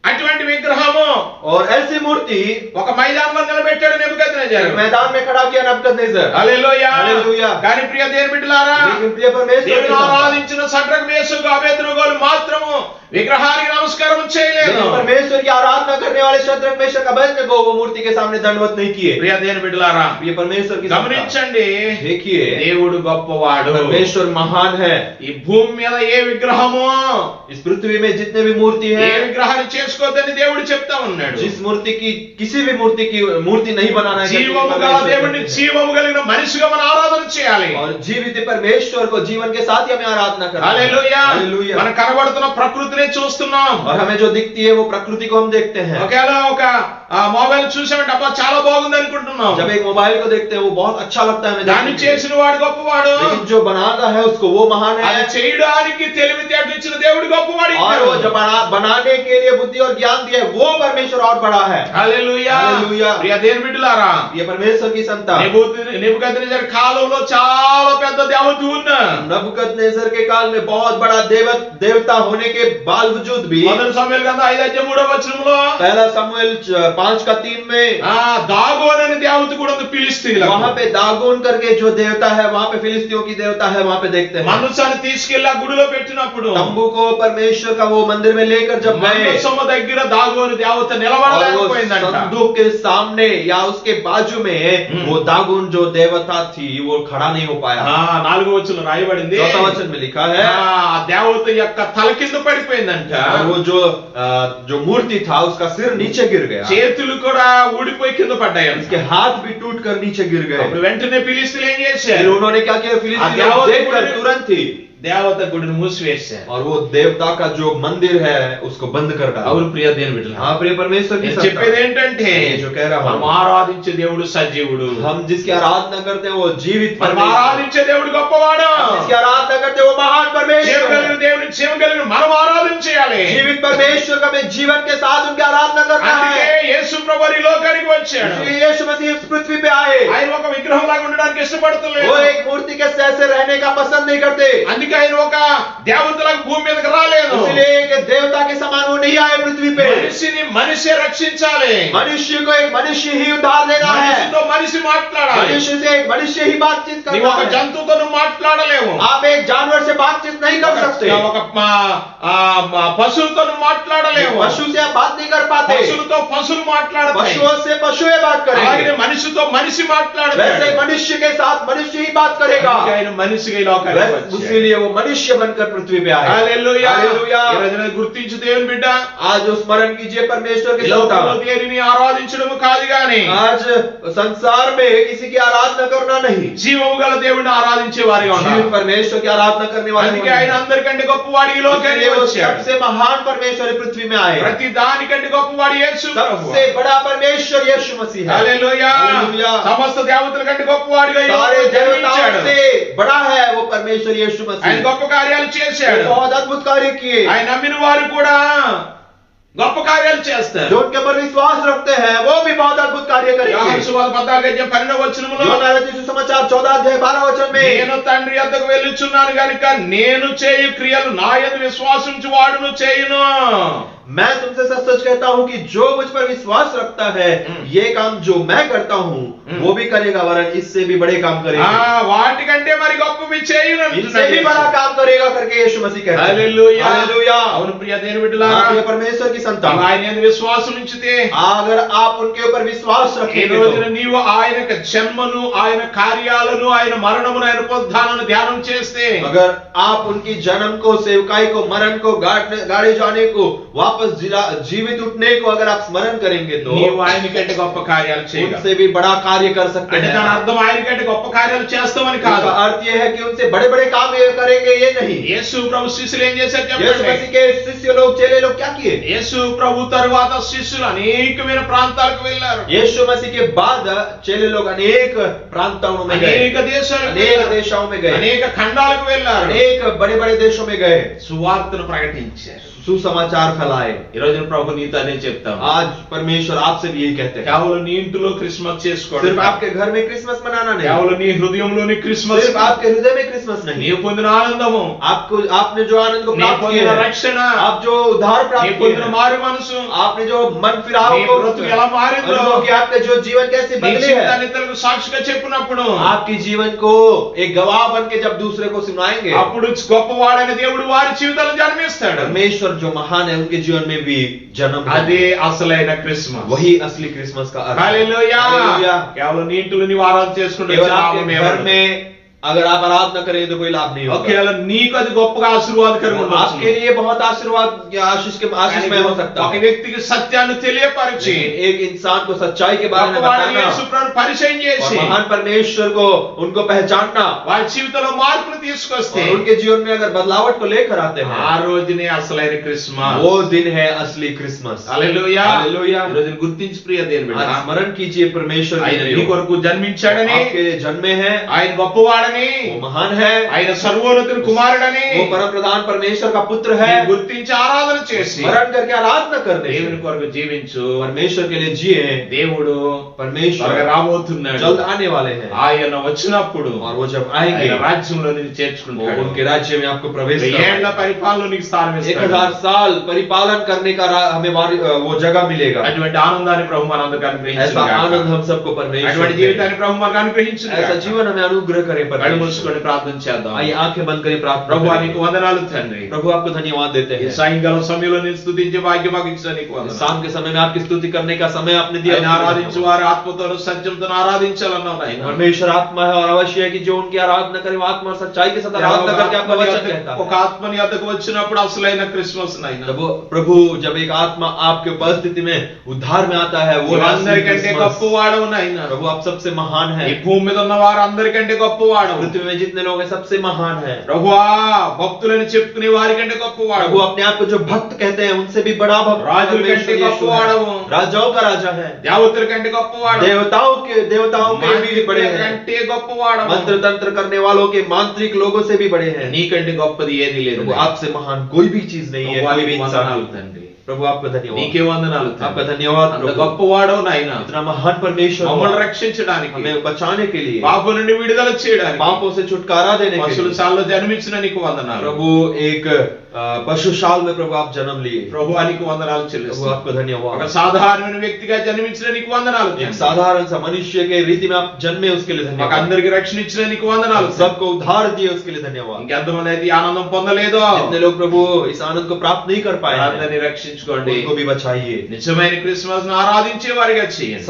అటువంటి విగ్రహము और ऐसी मूर्ति ఒక మైదానంలో నిలబెట్టాడు నెబుకద్నెజరు. मैदान में खड़ा किया नबूकदनेस्सर. హల్లెలూయా. హల్లెలూయా. కానీ ప్రియ దేవుని బిడ్డలారా, लेकिन प्रिय परमेश्वर के దేవుని संतान, ఆరాధించిన షడ్రక్ మేషకు అబేద్నెగోలు మాత్రము విగ్రహానికి నమస్కారం చేయలేదు. लेकिन परमेश्वर की आराधना करने वाले शद्रक मेशक अबेदनगो वो मूर्ति के सामने दंडवत नहीं किए. ప్రియ దేవుని బిడ్డలారా, प्रिय परमेश्वर की संतान, గమనించండి, देखिए దేవుడు గొప్పవాడు. परमेश्वर महान है. ఈ భూమి మీద ఏ విగ్రహము, इस पृथ्वी में जितने भी मूर्ति ఏ है, విగ్రహాన్ని చేసుకోవద్దని దేవుడు చెప్తా ఉన్నాడు. जिस मूर्ति की किसी भी मूर्ति की मूर्ति नहीं बनाना है. జీవము గల దేవుడిని జీవము కలిగిన మనిషిగా మనం ఆరాధన చేయాలి. और जीवित परमेश्वर को जीवन के साथ ही हमें आराधना करना है. హల్లెలూయా. हालेलुया. మనం కనబడుతున్న ప్రకృతినే చూస్తున్నాం. और हमें जो दिखती है वो प्रकृति को हम देखते हैं. ఒకవేళ ఒక మొబైల్ చూసామంటే అబ్బా చాలా బాగుంది అనుకుంటున్నాం. जब एक मोबाइल को देखते हैं वो बहुत अच्छा लगता है हमें దాన్ని देखने के लिए. చేసిన వాడు గొప్పవాడు. लेकिन जो बनाता है उसको वो महान అది है. చేయడానికి తెలివితేటలు ఇచ్చిన దేవుడు గొప్పవాడు. और वो जो बनाने के लिए बुद्धि और ज्ञान दिया है वो परमेश्वर और बड़ा है. హల్లెలూయా. హల్లెలూయా. ప్రియ దేవుని బిడ్డలారా, ये परमेश्वर की संतान, నెబుకద్నెజరు కాలంలో చాలా పెద్ద దేవత ఉన్నా. नबूकदनेस्सर के काल में बहुत बड़ा देवता होने के बावजूद भी, మొదటి సమూయేలు గ్రంథం 5:3 पहला शमूएल 5:3 में దాగోన్ అనే దేవత కూడా ఉంది ఫిలిస్తీన్లకు. वहां पे दागोन करके जो देवता है वहां पे फिलिस्तियों की देवता है वहां पे देखते हैं. మనుషుని తీసుకెళ్లి ఆ గుడిలో పెట్టినప్పుడు तंबू को परमेश्वर का वो मंदिर में लेकर जब गए మందసము దగ్గర దాగోను దేవత और वो నిలబడలేకపోయిందంట. संदूक के सामने या उसके बाजू में वो दागोन जो देवता थी वो खड़ा नहीं हो पाया. 4వ వచనం రాయబడింది. 4 वचन में लिखा है, ఆ దేవత యొక్క తల కింద పడిపోయిందంట. और वो जो मूर्ति था उसका सिर नीचे गिर गया. చేతులు కూడా ఊడిపోయి కింద పడ్డాయంట. उसके हाथ भी टूटकर नीचे गिर అప్పుడు गए. వెంటనే ఫిలిస్తీన్లు ఏం फिर చేశారు? उन्होंने क्या किया, फिलिस्ती देवता लोग देखकर गुड़ी- तुरंत ही దేవత గుడిని మూసివేశారు. और वो देवता का जो मंदिर है उसको बंद कर डाला. అవును ప్రియ దేవుని బిడ్డలారా, हाँ प्रिय परमेश्वर की నేను संतान, చెప్పేది ఏంటంటే ये जो कह रहा మనం हूँ, ఆరాధించే దేవుడు సజీవుడు. हम जिसकी आराधना करते हैं वो जीवित మనం परमेश्वर, ఆరాధించే దేవుడు గొప్పవాడు. हम जिसकी आराधना करते हैं वो महान జీవం परमेश्वर కలిగిన है. దేవుని జీవం కలిగిన మనం ఆరాధన చేయాలి. जीवित परमेश्वर का हमें जीवन के साथ उनकी आराधना करना అందుకే है. యేసు ప్రభువు ఈ లోకానికి వచ్చాడు. इसलिए यीशु मसीह इस पृथ्वी पे आए. ఆయన ఒక విగ్రహం లాగా ఉండడానికి ఇష్టపడతలేదు. वो एक मूर्ति के जैसे रहने का पसंद नहीं करते. అందుకే ఆయన ఒక దేవతలాగా భూమి మీదకి రాలేదు. इसलिए एक देवता के समान वो नहीं आए पृथ्वी पे. మనిషిని మనిషే రక్షించాలి. मनुष्य को एक मनुष्य ही उद्धार देना है. మనిషితో మనిషి మాట్లాడాలి. मनुष्य से एक मनुष्य ही बातचीत నీవు करना ఒక है. జంతువుతో నువ్వు మాట్లాడలేవు. आप एक जानवर से बातचीत नहीं कर सकते. ఒక పశువుతో నువ్వు మాట్లాడలేవు. पशु से आप बात नहीं कर पाते. పశువులతో పశువులు మాట్లాడతాయి. पशुओं से पशुएं बात అలాగే करेंगे. మనిషితో మనిషి మాట్లాడతాడు. वैसे मनुष्य के साथ मनुष्य ही बात करेगा. అందుకే ఆయన మనిషిగా ఈ లోకానికి వచ్చాడు. इसीलिए वो मनुष्य बनकर पृथ्वी पे आए. హల్లెలూయా. హల్లెలూయా. ఈ రోజున గుర్తించు దేవుని బిడ్డ, आज स्मरण कीजिए परमेश्वर के ఈ లోకంలో संतान, దేనిని ఆరాధించడము కాదు గాని आज संसार में किसी की आराधना करना नहीं, జీవము గల దేవుడిని ఆరాధించే వారిగా जीवित ఉన్నారు. परमेश्वर की आराधना करने वाले అందుకే होना ఆయన है. అందరికంటే గొప్పవాడు ఈ లోకానికి इसलिए वो వచ్చాడు. सबसे महान परमेश्वर इस पृथ्वी में आए. ప్రతి దానికంటే గొప్పవాడు యేసు ప్రభువు. सबसे बड़ा परमेश्वर यीशु मसीह है. హల్లెలూయా. హల్లెలూయా. సమస్త దేవతల కంటే గొప్పవాడుగా ఈ सारे లోకంలో देवताओं జన్మించాడు. से बड़ा है वो परमेश्वर यीशु ఆయన मसीह. గొప్ప కార్యాలు చేశాడు. वो बहुत अद्भुत कार्य किए. ఆయన నమ్మిన వారు కూడా గొప్ప కార్యాలు చేస్తారు. जो उनके ऊपर विश्वास रखते हैं वो भी बहुत अद्भुत कार्य యోహాను करेंगे. సువార్త 14:12 యోహాను రచించిన సుసమాచాर 14:12 में, నేను తండ్రి యొద్దకు వెళ్ళుచున్నాను గనుక నేను చేయు క్రియలు నా యందు విశ్వాసించు వాడును చేయును. मैं तुमसे सच सच कहता हूं कि जो मुझ पर विश्वास रखता है ये काम जो मैं करता हूं वो भी करेगा, वरन इससे भी बड़े काम करेगा, వాటికంటే మరి గొప్పవి చేయును इनसे भी बड़ा काम करेगा करके यीशु मसीह कहते हैं। Hallelujah hallelujah. అవును ప్రియ దేవుని బిడ్డలారా, आप ये परमेश्वर की संतान, ఆయన యందు విశ్వాసం ఉంచితే अगर आप उनके ऊपर विश्वास ఈ रखेंगे రోజున तो, నీవు ఆయన యొక్క జన్మను, ఆయన కార్యాలను, ఆయన మరణమును, ఆయన పునరుద్ధానమును ధ్యానం చేస్తే, अगर आप उनकी जन्म को, सेवकाई को, मरण को, गाड़े जाने को, वापस जीवित उठने को अगर आप स्मरण करेंगे तो నీవు ఆయన కంటే గొప్ప కార్యాలు చేయగలవు। उनसे भी बड़ा कार्य कर सकते అంటే हैं। దాని అర్థం ఆయన కంటే గొప్ప కార్యాలు చేస్తామని కాదు। इसका अर्थ यह है कि उनसे बड़े बड़े काम ये करेंगे, ये नहीं। యేసు ప్రభు శిష్యులు ఏం చేశారు यीशु చెప్పండి? मसीह के शिष्य लोग, चेले लोग क्या किए? యేసు ప్రభు తరువాత శిష్యులు అనేకమైన ప్రాంతాలకు వెళ్ళారు, यीशु मसीह के बाद चेले लोग अनेक प्रांतों में गए, అనేక దేశాలకు अनेक వెళ్ళారు, देशों में गए, అనేక ఖండాలకు వెళ్ళారు, अनेक बड़े बड़े देशों में गए, సువార్తను ప్రకటించారు। सुसमाचार फैलाए। ఈ రోజు ప్రభు నీతో అనే చెప్తాం, आज परमेश्वर आपसे भी यही कहते हैं, కేవలం నీ ఇంటిలో క్రిస్మస్ చేసుకోవడం, सिर्फ आपके घर में क्रिसमस मनाना नहीं, కేవలం నీ హృదయంలోని క్రిస్మస్, सिर्फ आपके हृदय में क्रिसमस नहीं, నీవు పొందిన ఆనందము, आपको, आपने जो आनंद को నీ प्राप्त పొందిన किया है, రక్షణ, आप जो उद्धार నీ प्राप्त किए పొందిన हैं, మారు మనసు, आपने जो मन फिराव నీ को బ్రతుకు ఎలా మారిందో, अनुभव किया, आपका जो जीवन कैसे నీ बदले జీవితాన్ని है, ఇతరులకు సాక్షిగా చెప్పినప్పుడు, आपके जीवन को एक गवाह बन के जब दूसरे को सुनाएंगे, అప్పుడు గొప్పవాడైన దేవుడు వారి జీవితాలను జన్మిస్తాడు। परमेश्वर जो महान है उनके जीवन में भी जन्म है। అదే అసలైన క్రిస్మస్। वही असली क्रिसमस का अर्थ है। హల్లెలూయా। हालेलुया। కేవలం నీ ఇంట్లో నీవు ఆరాధన చేసుకుంటే केवल లాభం आपके ఏమీ घर ఉండదు। में अगर आप आराधना करें तो कोई लाभ नहीं होगा। కేవలం నీకు అది గొప్పగా ఆశీర్వాదకరంగా ఉండొచ్చు। आपके लिए बहुत आशीर्वाद या आशीषमय हो सकता ఒక है। వ్యక్తికి సత్యాన్ని తెలియపరిచి, लेकिन एक इंसान को सच्चाई के बारे में గొప్పవాడైన बताना యేసు ప్రభువును పరిచయం और చేసి महान परमेश्वर को उनको पहचानना వారి జీవితంలో మార్పును తీసుకొస్తే, और उनके जीवन में अगर बदलावट को लेकर आते ఆ हैं, రోజునే అసలైన క్రిస్మస్। वो दिन है असली क्रिसमस। హల్లెలూయా। हालेलुया। ఈ రోజున గుర్తించి ప్రియ దేవుని బిడ్డ, आज स्मरण कीजिए परमेश्वर ఆయన के నీ लिए కొరకు జన్మించాడని, आपके लिए जन्मे हैं, ఆయన గొప్పవాడని, वो महान है, ఆయన సర్వోన్నతుని కుమారుడని वो परम प्रधान परमेश्वर का पुत्र है। నీవు గుర్తించి ఆరాధన చేసి स्मरण करके आराधना करने से దేవుని కొరకు జీవించు। परमेश्वर के लिए जिए। దేవుడు परमेश्वर త్వరగా రాబోతున్నాడు। जल्द आने वाले हैं ఆయన వచ్చినప్పుడు और वो जब आएंगे ఆయన రాజ్యంలో నిన్ను वो చేర్చుకుంటాడు। उनके राज्य में आपको प्रवेश ఏళ్ల పరిపాలన నీకు స్థానం ఇస్తాడు। 1000 साल परिपालन करने का हमें वो जगह मिलेगा। అటువంటి ఆనందాన్ని ప్రభు మనందరికీ ऐसा అనుగ్రహించును గాక। आनंद हम सबको परमेश्वर అటువంటి दे। జీవితాన్ని ప్రభు మనకు అనుగ్రహించును ऐसा గాక। जीवन हमें अनुग्रह करे కళ్ళు परमेश्वर। మూసుకొని ప్రార్థన చేద్దాం। आइए आंखें बंद करें, प्रार्थना ప్రభు करें। నీకు వందనాలు తండ్రి। प्रभु आपको धन्यवाद देते ఈ हैं। సాయంకాలం సమయంలో నేను స్తుతించే భాగ్యం మాకు ఇచ్చిన నీకు వందనాలు। शाम के समय में आपकी स्तुति करने का समय आपने दिया। ఆయన ఆరాధించు వారు ఆత్మతోను సత్యంతో ఆరాధించాలన్నావు నాయన। परमेश्वर आत्मा है और अवश्य है कि जो उनकी आराधना करे वो आत्मा और सच्चाई के साथ आराधना करके आपका वचन कहता ఒక है। ఆత్మని వద్దకు వచ్చినప్పుడు అసలైన క్రిస్మస్ నాయన। प्रभु जब एक आत्मा आपके उपस्थिति में उद्धार में आता है वो నువ్వు असली అందరికంటే क्रिसमस। గొప్పవాడవు నాయన। प्रभु आप सबसे महान ఈ हैं। భూమి మీద ఉన్న వారు అందరికంటే గొప్పవాడవు। पृथ्वी में जितने लोग हैं सबसे महान हैं। ప్రభువా భక్తులని చెప్పుకునే వారి కంటే प्रभु గొప్పవాడవు। अपने आप को जो भक्त कहते हैं उनसे भी बड़ा भक्त राजू परमेश्वर कंटे यीशु गप्पवाड़वु। है। राजाओं का राजा है। దేవతల కంటే గొప్పవాడవు। देवताओं के भी बड़े हैं। కంటే గొప్పవాడవు। मंत्र तंत्र करने वालों के मांत्रिक लोगों से भी बड़े हैं। నీకంటే గొప్పది ఏది లేదు। प्रभु आपसे महान कोई भी चीज नहीं है, कोई भी इंसान వందనాలు नहीं। తండ్రి। प्रभु आपका धन्यवाद। నీకే వందనాలు తండ్రి। आपका धन्यवाद అంత प्रभु। గొప్పవాడవు నాయన। इतना महान परमेश्वर మమ్మల్ని हो, రక్షించడానికి, हमें बचाने के लिए, పాపం నుండి విడుదల చేయడానికి, पापों से छुटकारा देने के పశువుల लिए సాల్లో జన్మించిన నీకు వందనాలు। प्रभु एक पशुशाल में प्रभु आप जन्म लिए। ప్రభువానికి వందనాలు प्रभु చెల్లిస్తున్నాను। आपको ఒక धन्यवाद। సాధారణమైన వ్యక్తిగా జన్మించిన నీకు వందనాలు एक తండ్రి। साधारण सा मनुष्य के रीति में आप जन्मे उसके लिए మాకు धन्यवाद। అందరికి రక్షణ ఇచ్చిన నీకు వందనాలు తండ్రి। सबको उद्धार दिए उसके लिए धन्यवाद। ఇంకెంతమంది అయితే ఈ ఆనందం పొందలేదో जितने लोग प्रभु इस आनंद को प्राप्त नहीं कर पाए हैं, అందరినీ రక్షించుకోండి। उनको भी बचाइए। నిజమైన క్రిస్మస్ ను ఆరాధించే వారిగా చేయండి।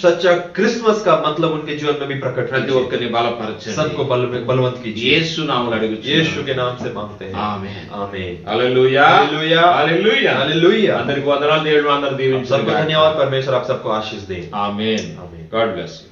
सच्चा क्रिसमस का मतलब उनके जीवन में भी प्रकट ప్రతి कीजिए। ఒక్కరిని బలపరచండి। सबको बलवंत कीजिए। యేసు నామములో అడుగుచున్నాను। यीशु के नाम से मांगते हैं। ఆమేన్। आमीन। హల్లెలూయా। हालेलुया। హల్లెలూయా। हालेलुया। అందరికి వందనాలు। దేవుడు అందరిని దీవించును सबको గాక। धन्यवाद। परमेश्वर आप सबको आशीष दें। ఆమేన్। आमीन। God bless you.